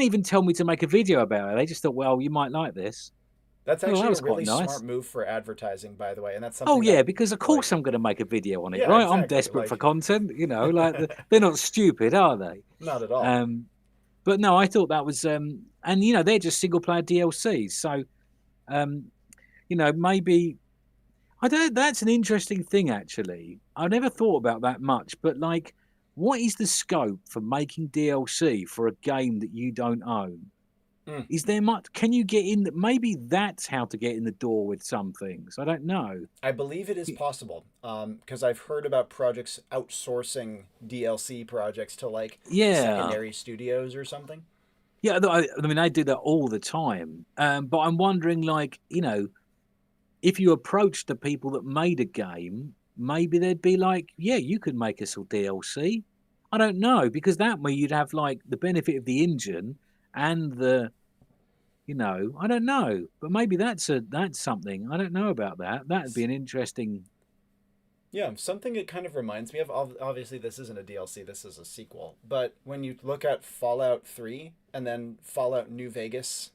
even tell me to make a video about it. They just thought, well, you might like this. That's Oh, that actually a was quite really nice. smart move for advertising, by the way, and that's Oh something yeah, that because of like course I'm going to make a video on it, yeah, right? I'm exactly. desperate for Like content. Like they're not stupid, are they? not at all. Um, but no, I thought that was, and they're just single player DLCs. So, um, maybe I don't. That's an interesting thing, actually. I never thought about that much. But like, what is the scope for making DLC for a game that you don't own? Mm. Is there much? Can you get in? Maybe that's how to get in the door with some things. I don't know. I believe it is possible because I've heard about projects outsourcing DLC projects to like Yeah, secondary studios or something. yeah. I mean, I do that all the time. But I'm wondering, like, if you approach the people that made a game, maybe they'd be like, "Yeah, you could make us a DLC." I don't know because that way you'd have like the benefit of the engine and I don't know, but maybe that's something I don't know about that. That'd be an interesting. Yeah, something it kind of reminds me of. Obviously, this isn't a DLC, this is a sequel. But when you look at Fallout 3 and then Fallout New Vegas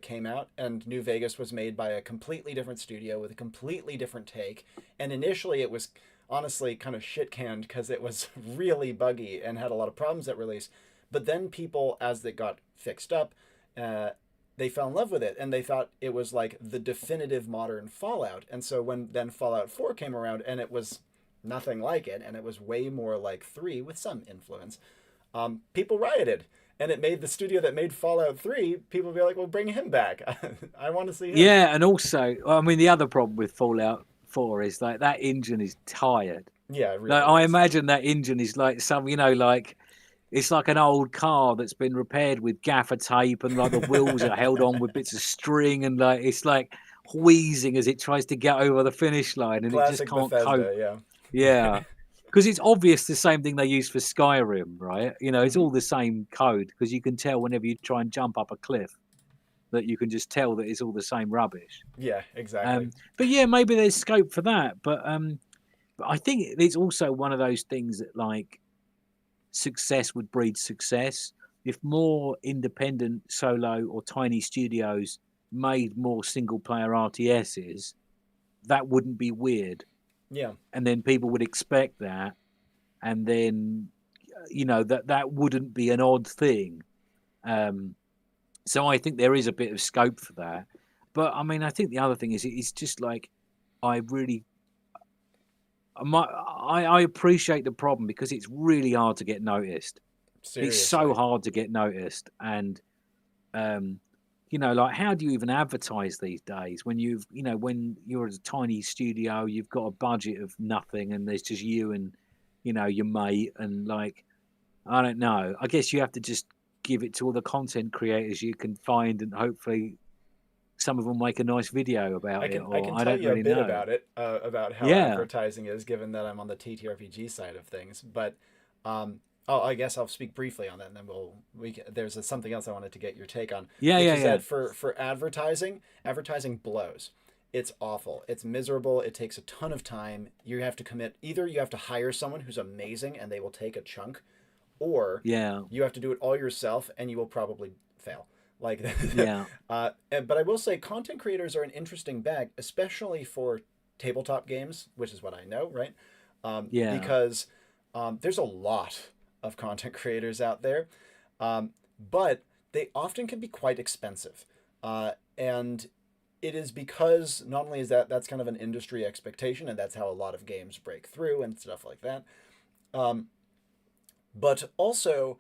came out, and New Vegas was made by a completely different studio with a completely different take. And initially, it was honestly kind of shit canned because it was really buggy and had a lot of problems at release. But then people, as it got fixed up, uh, they fell in love with it and they thought it was like the definitive modern Fallout. And so when then Fallout 4 came around and it was nothing like it and it was way more like 3 with some influence, people rioted. And it made the studio that made Fallout 3, people be like, well, bring him back. I want to see him. Yeah, and also, I mean, the other problem with Fallout 4 is like that engine is tired. Yeah, it Like really I is. imagine that engine is like like it's like an old car that's been repaired with gaffer tape and like the wheels are held on with bits of string and like it's like wheezing as it tries to get over the finish line and it just Classic can't cope. Bethesda, yeah. Yeah. Because it's obvious the same thing they use for Skyrim, right? It's Hmm. all the same code because you can tell whenever you try and jump up a cliff. that you can just tell that it's all the same rubbish. Yeah, exactly. But yeah, maybe there's scope for that. But I think it's also one of those things that like success would breed success. If more independent, solo, or tiny studios made more single player RTSs, that wouldn't be weird. Yeah. And then people would expect that. And then, that wouldn't be an odd thing. So I think there is a bit of scope for that. But I mean, I think the other thing is it's just like I really I appreciate the problem because it's really hard to get noticed. It's so Seriously. hard to get noticed, and um, like how do you even advertise these days when when you're at a tiny studio, you've got a budget of nothing, and there's just you and your mate, and like I don't know. I guess you have to just give it to all the content creators you can find, and hopefully some of them make a nice video I about it. can I can Or I tell don't you a really bit know. about it, about how Yeah, advertising is, given that I'm on the TTRPG side of things. But oh, I guess I'll speak briefly on that, and then there's something else I wanted to get your take on, yeah, which yeah, is yeah, that for advertising blows. It's awful. It's miserable. It takes a ton of time. You have to commit. Either you have to hire someone who's amazing and they will take a chunk, or yeah, you have to do it all yourself and you will probably fail. Like, yeah, but I will say content creators are an interesting bag, especially for tabletop games, which is what I know, right? yeah. Because there's a lot of content creators out there, but they often can be quite expensive. And it is because not only is that's kind of an industry expectation, and that's how a lot of games break through and stuff like that, um, but also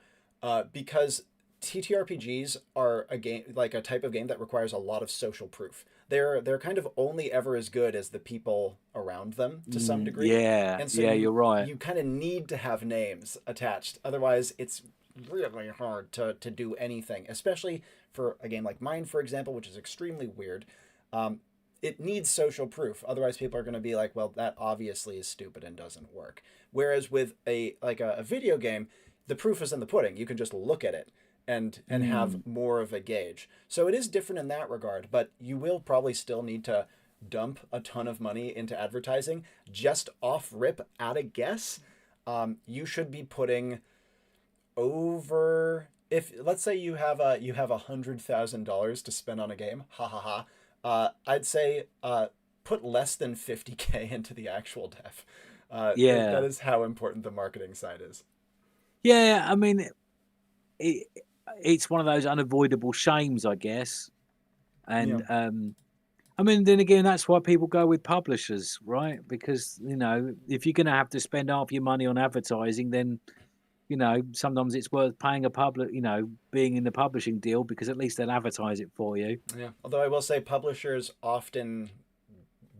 because TTRPGs are a game, like a type of game that requires a lot of social proof. They're kind of only ever as good as the people around them to some degree, Yeah, and so yeah, you're right. you kind of need to have names attached. Otherwise, it's really hard to do anything, especially for a game like mine, for example, which is extremely weird. Um, it needs social proof. Otherwise, people are going to be like, well, that obviously is stupid and doesn't work. Whereas with a video game, the proof is in the pudding. You can just look at it and have Mm. more of a gauge. So it is different in that regard, but you will probably still need to dump a ton of money into advertising. Just off rip at a guess, you should be putting over, if let's say you have $100,000 to spend on a game, ha ha ha. I'd say put less than 50K into the actual dev. That Yeah, is how important the marketing side is. yeah. I mean, it, it's one of those unavoidable shames, I guess. Yeah. And I mean, then again, that's why people go with publishers, right? Because if you're going to have to spend half your money on advertising, then sometimes it's worth paying a public, being in the publishing deal because at least they'll advertise it for you. Yeah. Although I will say publishers often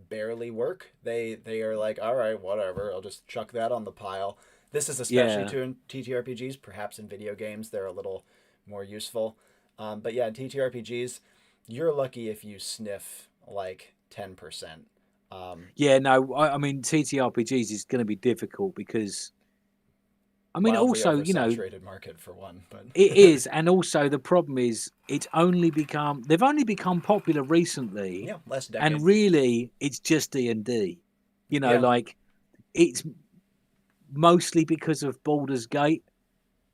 barely work. They are like, all right, whatever. I'll just chuck that on the pile. This is especially Yeah, true in TTRPGs. Perhaps in video games they're a little more useful. But yeah, in TTRPGs, you're lucky if you sniff like 10%. yeah. No, I mean, TTRPGs is going to be difficult because I mean, Wildly also, oversaturated market for one, but it is, and also the problem is they've only become popular recently, yeah, last and decade. really it's just D&D. Yeah, Like it's mostly because of Baldur's Gate,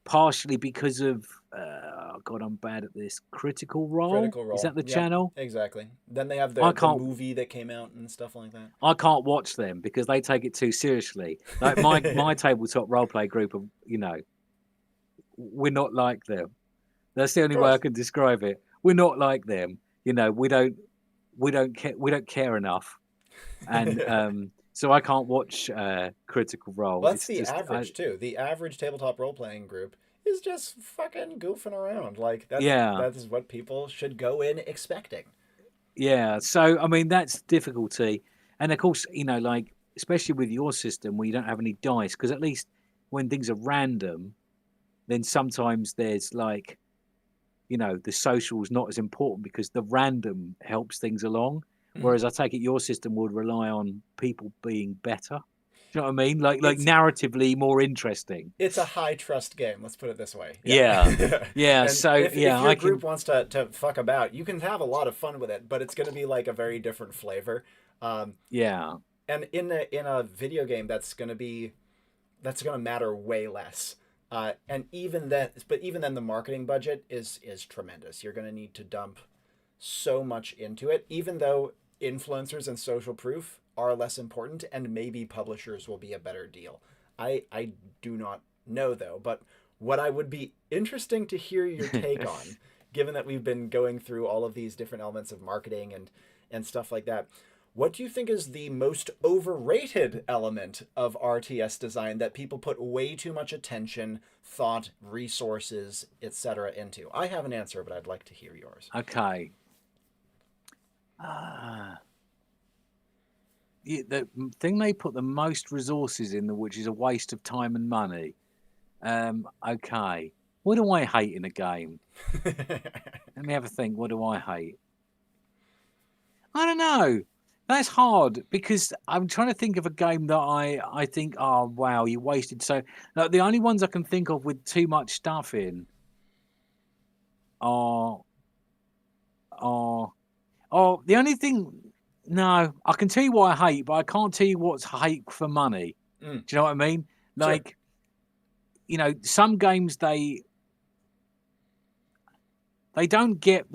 partially because of oh God, I'm bad at this. Critical Role, Critical is Role. that the Yep, channel? exactly. Then they have I the can't movie that came out and stuff like that. I can't watch them because they take it too seriously. Like my tabletop role play group of we're not like them. That's the only way I Course. can describe it. We're not like them. We don't care enough, and so I can't watch Critical Role. Well, that's It's the just average too. The average tabletop role playing group is just fucking goofing around. Like yeah, that is what people should go in expecting. yeah. So I mean that's difficulty, and of course like especially with your system where you don't have any dice because at least when things are random, then sometimes there's like the social is not as important because the random helps things along. Mhm. Whereas I take it your system would rely on people being better. you know what I mean? Like It's narratively more interesting. it's a high trust game. Let's put it this way. Yeah, Yeah. yeah. And So if yeah, your I group can. wants to fuck about, you can have a lot of fun with it, but it's going to be like a very different flavor. Um, Yeah, and in a video game, that's going to matter way less. And even then, the marketing budget is tremendous. You're going to need to dump so much into it, even though influencers and social proof are less important, and maybe publishers will be a better deal. I do not know though, but what I would be interesting to hear your take on, given that we've been going through all of these different elements of marketing and stuff like that. What do you think is the most overrated element of RTS design that people put way too much attention, thought, resources, etc. into? I have an answer, but I'd like to hear yours. okay. The thing they put the most resources in, which is a waste of time and money. Okay. What do I hate in a game? Let me have a think. What do I hate? I don't know. That's hard because I'm trying to think of a game that I think, oh wow, you wasted so. Like, the only ones I can think of with too much stuff in are are the only thing. No, I can tell you what I hate, but I can't tell you what's hate for money. Mm, Do you know what I mean? sure. Like, some games they don't get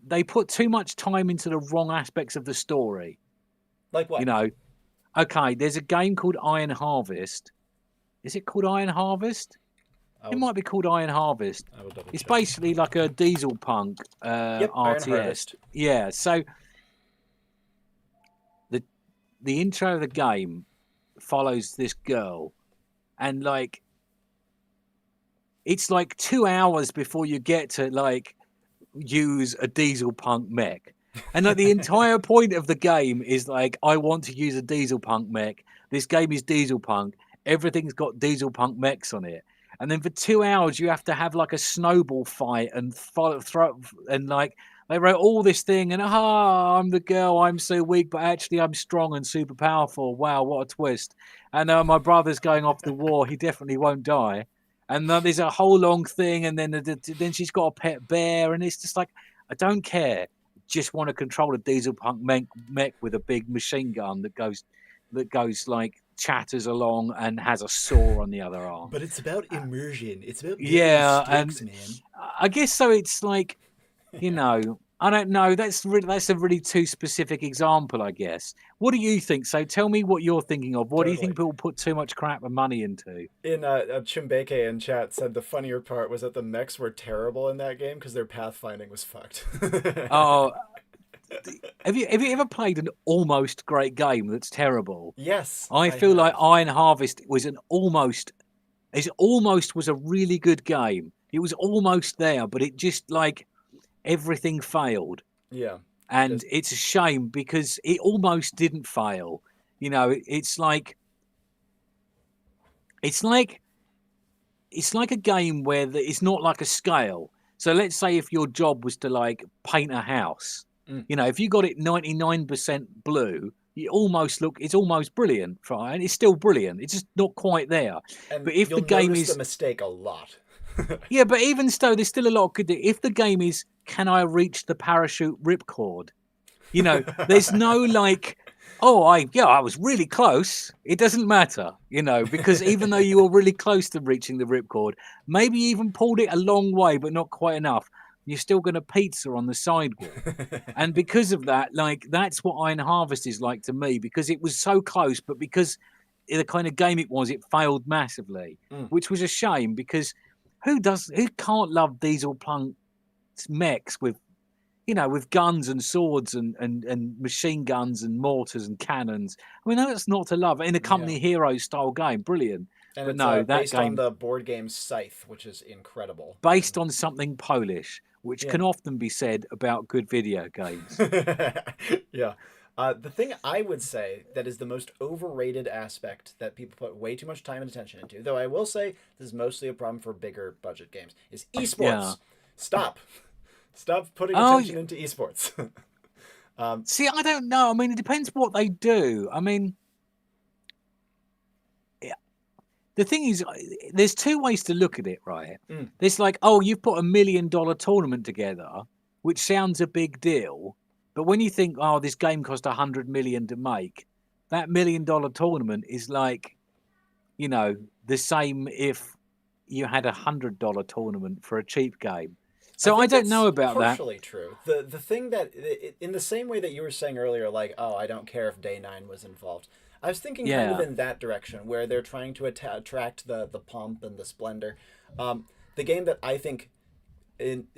they put too much time into the wrong aspects of the story. Like You what? know, okay, there's a game called Iron Harvest. Is it called Iron Harvest? It I'll might be called Iron Harvest. I will double It's check. basically like a diesel punk Yep, Iron RTS. Harvest. Yeah, so the the intro of the game follows this girl, and like it's like 2 hours before you get to like use a diesel punk mech. And like the entire point of the game is like, I want to use a diesel punk mech. This game is diesel punk. Everything's got diesel punk mechs on it. And then for 2 hours, you have to have like a snowball fight and follow throw and like they wrote all this thing and I'm the girl. I'm so weak, but actually I'm strong and super powerful. Wow, what a twist! And my brother's going off the war. He definitely won't die. And there's a whole long thing, and then she's got a pet bear, and it's just like I don't care. Just want to control a diesel punk mech with a big machine gun that goes like chatters along and has a saw on the other arm. But it's about immersion. It's about building the Yeah, stakes, and man. I guess so. It's like I don't know. That's a really too specific example, I guess. What do you think? So tell me what you're thinking of. What do you Totally. think people put too much crap and money into? In Chimbeke in chat said the funnier part was that the mechs were terrible in that game because their pathfinding was fucked. Oh, have you ever played an almost great game that's terrible? Yes, I I feel like have. Iron Harvest was an almost. It almost was a really good game. It was almost there, but it just like everything failed, Yeah, and just it's a shame because it almost didn't fail. It's like it's like it's like a game where it's not like a scale. So let's say if your job was to like paint a house, mm. if you got it 99% blue, it's almost brilliant, right? And it's still brilliant. It's just not quite there. And But if the you'll game notice the is, mistake a lot. yeah, but even so, there's still a lot of good. If the game is, can I reach the parachute ripcord? There's no like, oh, I was really close. It doesn't matter, because even though you were really close to reaching the ripcord, maybe you even pulled it a long way, but not quite enough. You're still going to pizza on the sidewalk. And because of that, like, that's what Iron Harvest is like to me, because it was so close, but because the kind of game it was, it failed massively, Mm. which was a shame because who can't love diesel punk mechs with guns and swords and machine guns and mortars and cannons. I mean, that's not to love in a Yeah. Company Heroes style game. Brilliant. And But it's no, that based on game the board game Scythe, which is incredible. based on something Polish, which Yeah. can often be said about good video games. Yeah. The thing I would say that is the most overrated aspect that people put way too much time and attention into, though I will say this is mostly a problem for bigger budget games, is esports. Yeah. Stop. Stop putting Oh, attention into esports. see, I don't know. I mean, it depends what they do. I mean, the thing is, there's two ways to look at it, right? Mm. There's like, oh, you've put $1 million tournament together, which sounds a big deal, but when you think, oh, this game cost 100 million to make, that $1 million tournament is like, you know, the same if you had $100 tournament for a cheap game. I So I think don't know that's about that. partially true. The thing that in the same way that you were saying earlier, like, oh, I don't care if Day 9 was involved. I was thinking kind of Yeah, in that direction, where they're trying to attract the pomp and the splendor. The game that I think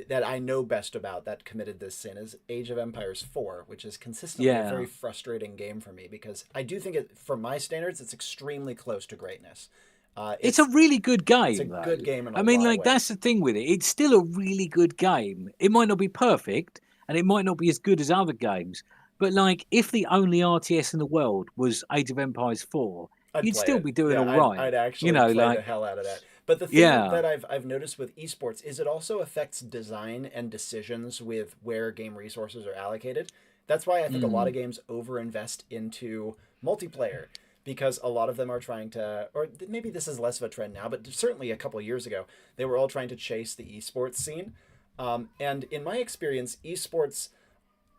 that I know best about that committed this sin is Age of Empires 4, which is consistently a yeah. very frustrating game for me because I do think it, for my standards, it's extremely close to greatness. Uh, It's a it's really good it's a game, though. good game in a I mean, lot of like, that's ways. the thing with it. It's still a really good game. It might not be perfect, and it might not be as good as other games, but, like, if the only RTS in the world was Age of Empires 4, I'd you'd play still it. be doing Yeah, all I'd right. You actually know, play the like, hell out of that. But the thing yeah. that I've noticed with esports is it also affects design and decisions with where game resources are allocated. That's why I think a lot of Mm, games overinvest into multiplayer because a lot of them are trying to, or maybe this is less of a trend now, but certainly a couple of years ago, they were all trying to chase the esports scene. And in my experience, esports,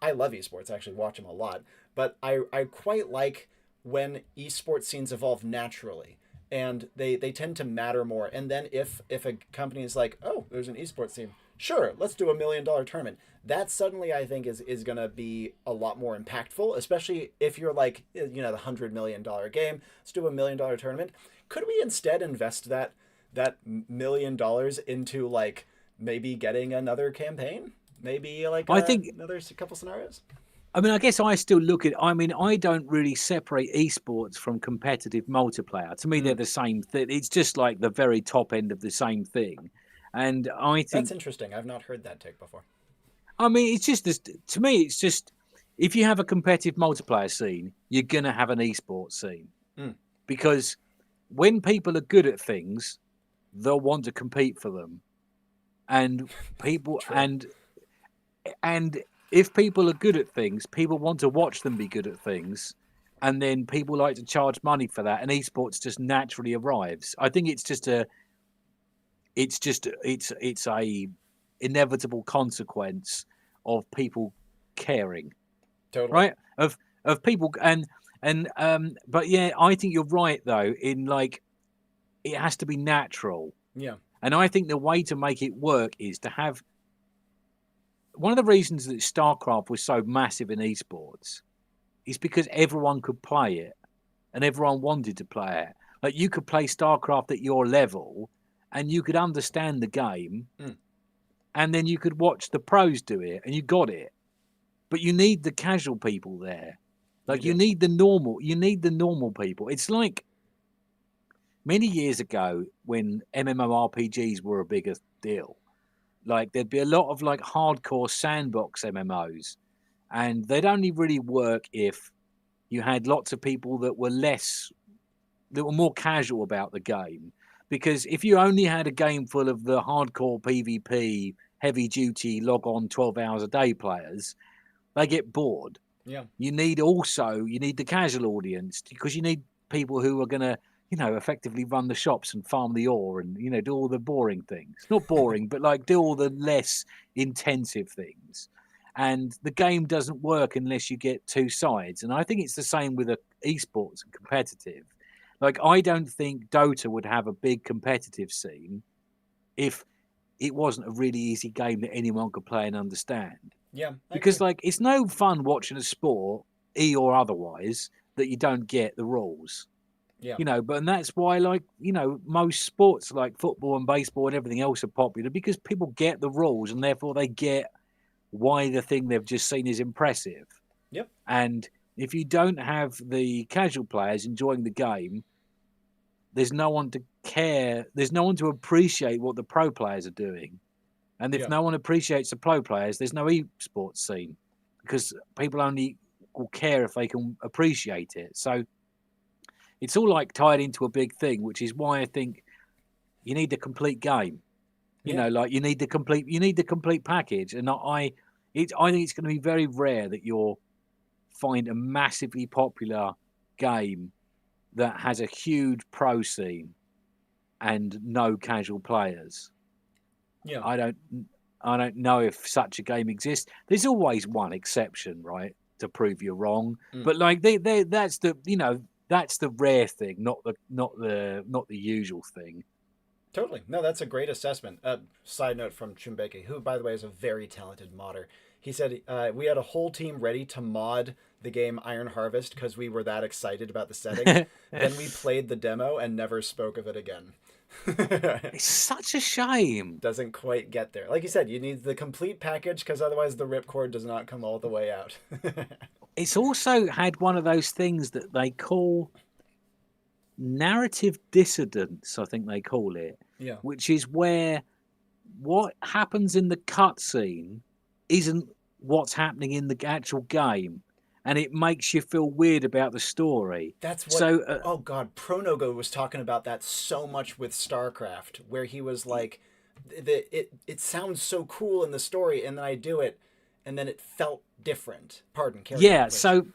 I love esports. I actually watch them a lot, but I quite like when esports scenes evolve naturally and they tend to matter more. And then if a company is like, oh, there's an esports scene, sure, let's do $1 million tournament. That suddenly I think is gonna be a lot more impactful, especially if you're like, you know, the $100 million game. Let's do $1 million tournament. Could we instead invest that $1 million into like maybe getting another campaign? Maybe like I think, another couple scenarios. I mean, I guess I still look at, I mean, I don't really separate esports from competitive multiplayer. To me, they're Mm, the same thing. It's just like the very top end of the same thing. And I that's think interesting. I've not heard that take before. I mean, it's just this, to me, it's just if you have a competitive multiplayer scene, you're gonna have an esports scene Mm, because when people are good at things, they'll want to compete for them, and people true. and if people are good at things, people want to watch them be good at things, and then people like to charge money for that, and esports just naturally arrives. I think it's a inevitable consequence of people caring, Totally. right? Of people but yeah, I think you're right though, in like it has to be natural. Yeah. And I think the way to make it work is to have one of the reasons that StarCraft was so massive in esports is because everyone could play it and everyone wanted to play it. Like you could play StarCraft at your level and you could understand the game Mm, and then you could watch the pros do it and you got it. But you need the casual people there. you Like you do. need the normal, you need the normal people. It's like many years ago when MMORPGs were a bigger deal. Like there'd be a lot of like hardcore sandbox MMOs, and they'd only really work if you had lots of people that were more casual about the game. Because if you only had a game full of the hardcore PvP, heavy duty, log on 12 hours a day players, they get bored. Yeah. You need the casual audience because you need people who are going to, effectively run the shops and farm the ore and, do all the boring things. Not boring, but like do all the less intensive things. And the game doesn't work unless you get two sides. And I think it's the same with esports and competitive. Like, I don't think Dota would have a big competitive scene if it wasn't a really easy game that anyone could play and understand. Yeah, I Because agree. like it's no fun watching a sport, e or otherwise, that you don't get the rules. Yeah. But and that's why like, most sports like football and baseball and everything else are popular because people get the rules and therefore they get why the thing they've just seen is impressive. Yep. And if you don't have the casual players enjoying the game, there's no one to care, there's no one to appreciate what the pro players are doing. And if Yeah. no one appreciates the pro players, there's no esports scene because people only will care if they can appreciate it. So it's all like tied into a big thing, which is why I think you need the complete game. Yeah. Like you need the complete package. And I think it's going to be very rare that you'll find a massively popular game that has a huge pro scene and no casual players. Yeah. I don't know if such a game exists. There's always one exception, right, to prove you're wrong. Mm. But like that's the that's the rare thing, not the usual thing. Totally. No, that's a great assessment. Side note from Chumbeke, who, by the way, is a very talented modder. He said we had a whole team ready to mod the game Iron Harvest because we were that excited about the setting. Then we played the demo and never spoke of it again. It's such a shame. Doesn't quite get there. Like you said, you need the complete package because otherwise the ripcord does not come all the way out. It's also had one of those things that they call narrative dissidence, I think they call it, Yeah. which is where what happens in the cutscene isn't what's happening in the actual game, and it makes you feel weird about the story. That's what. So, oh God, Pronogo was talking about that so much with StarCraft, where he was like, it sounds so cool in the story, and then I do it, and then it felt different. Pardon, carry yeah. on, please. So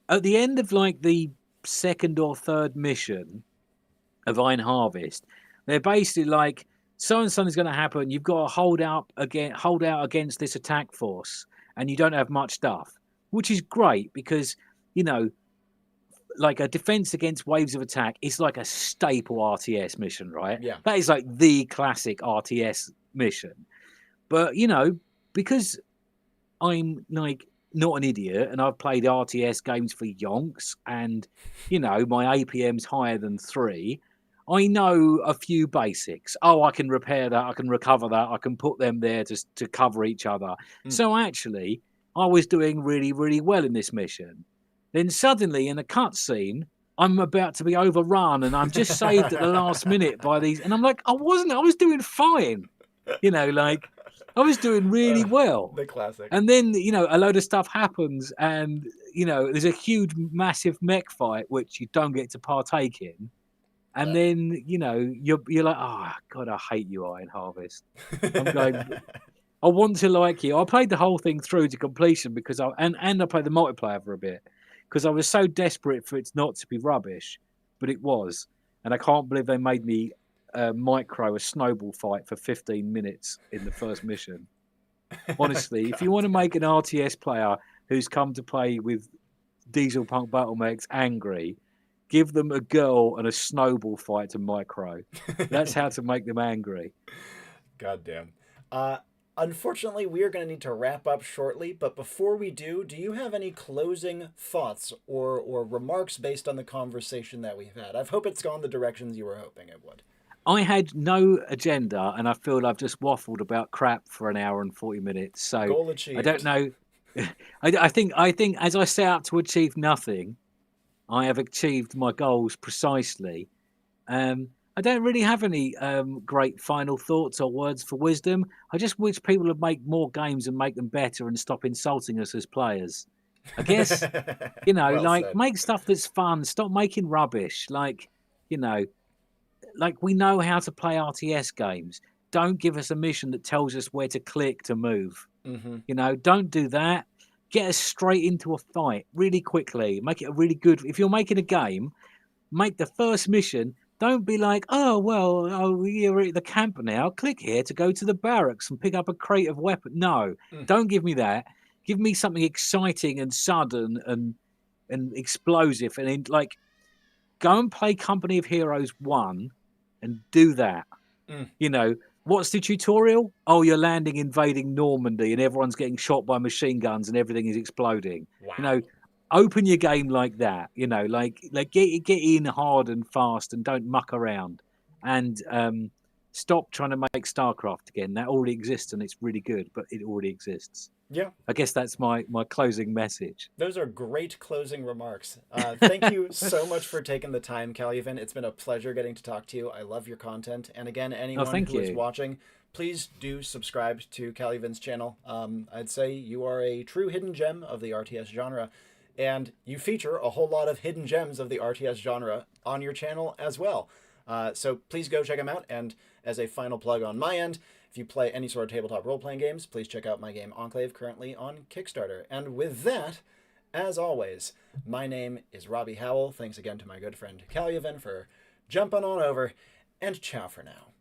at the end of like the second or third mission of Iron Harvest, they're basically like, so and so is going to happen. You've got to hold out against this attack force, and you don't have much stuff, which is great because like a defense against waves of attack is like a staple RTS mission, right? Yeah. That is like the classic RTS mission. But because I'm like not an idiot and I've played RTS games for yonks, and my APM's higher than 3. I know a few basics. Oh, I can repair that. I can recover that. I can put them there to cover each other. So actually, I was doing really, really well in this mission. Then suddenly, in a cutscene, I'm about to be overrun, and I'm just saved at the last minute by these. And I'm like, I wasn't. I was doing fine. Like I was doing really well. The classic. And then a load of stuff happens, and there's a huge, massive mech fight which you don't get to partake in. And then you're like, oh God, I hate you, Iron Harvest. I'm going. I want to like you. I played the whole thing through to completion because I played the multiplayer for a bit because I was so desperate for it not to be rubbish, but it was. And I can't believe they made me micro a snowball fight for 15 minutes in the first mission. Honestly, if you want to make an RTS player who's come to play with Diesel Punk Battle Mechs angry, give them a girl and a snowball fight to micro. That's how to make them angry. God damn. Unfortunately, we are going to need to wrap up shortly, but before we do you have any closing thoughts or remarks based on the conversation that we've had? I hope it's gone the directions you were hoping it would. I had no agenda, and I feel I've just waffled about crap for an hour and 40 minutes. So Goal achieved. I don't know. I think as I set out to achieve nothing, I have achieved my goals precisely. I don't really have any great final thoughts or words for wisdom. I just wish people would make more games and make them better and stop insulting us as players. I guess, Well like said. make stuff that's fun. Stop making rubbish. Like we know how to play RTS games. Don't give us a mission that tells us where to click to move. Mm-hmm. Don't do that. Get us straight into a fight really quickly. Make it a really good. If you're making a game, make the first mission. Don't be like, you're at the camp now. Click here to go to the barracks and pick up a crate of weapons. No, don't give me that. Give me something exciting and sudden and explosive. And like, go and play Company of Heroes 1 and do that. What's the tutorial? Oh, you're invading Normandy and everyone's getting shot by machine guns and everything is exploding. Wow. Open your game like that, like get in hard and fast and don't muck around, and stop trying to make StarCraft again. That already exists and it's really good, but it already exists. Yeah. I guess that's my closing message. Those are great closing remarks. Thank you so much for taking the time, Calvin. It's been a pleasure getting to talk to you. I love your content. And again, anyone who is watching, please do subscribe to Calvin's channel. I'd say you are a true hidden gem of the RTS genre. And you feature a whole lot of hidden gems of the RTS genre on your channel as well. So please go check them out. And as a final plug on my end, if you play any sort of tabletop role-playing games, please check out my game Enclave, currently on Kickstarter. And with that, as always, my name is Robbie Howell. Thanks again to my good friend Calvin for jumping on over. and ciao for now.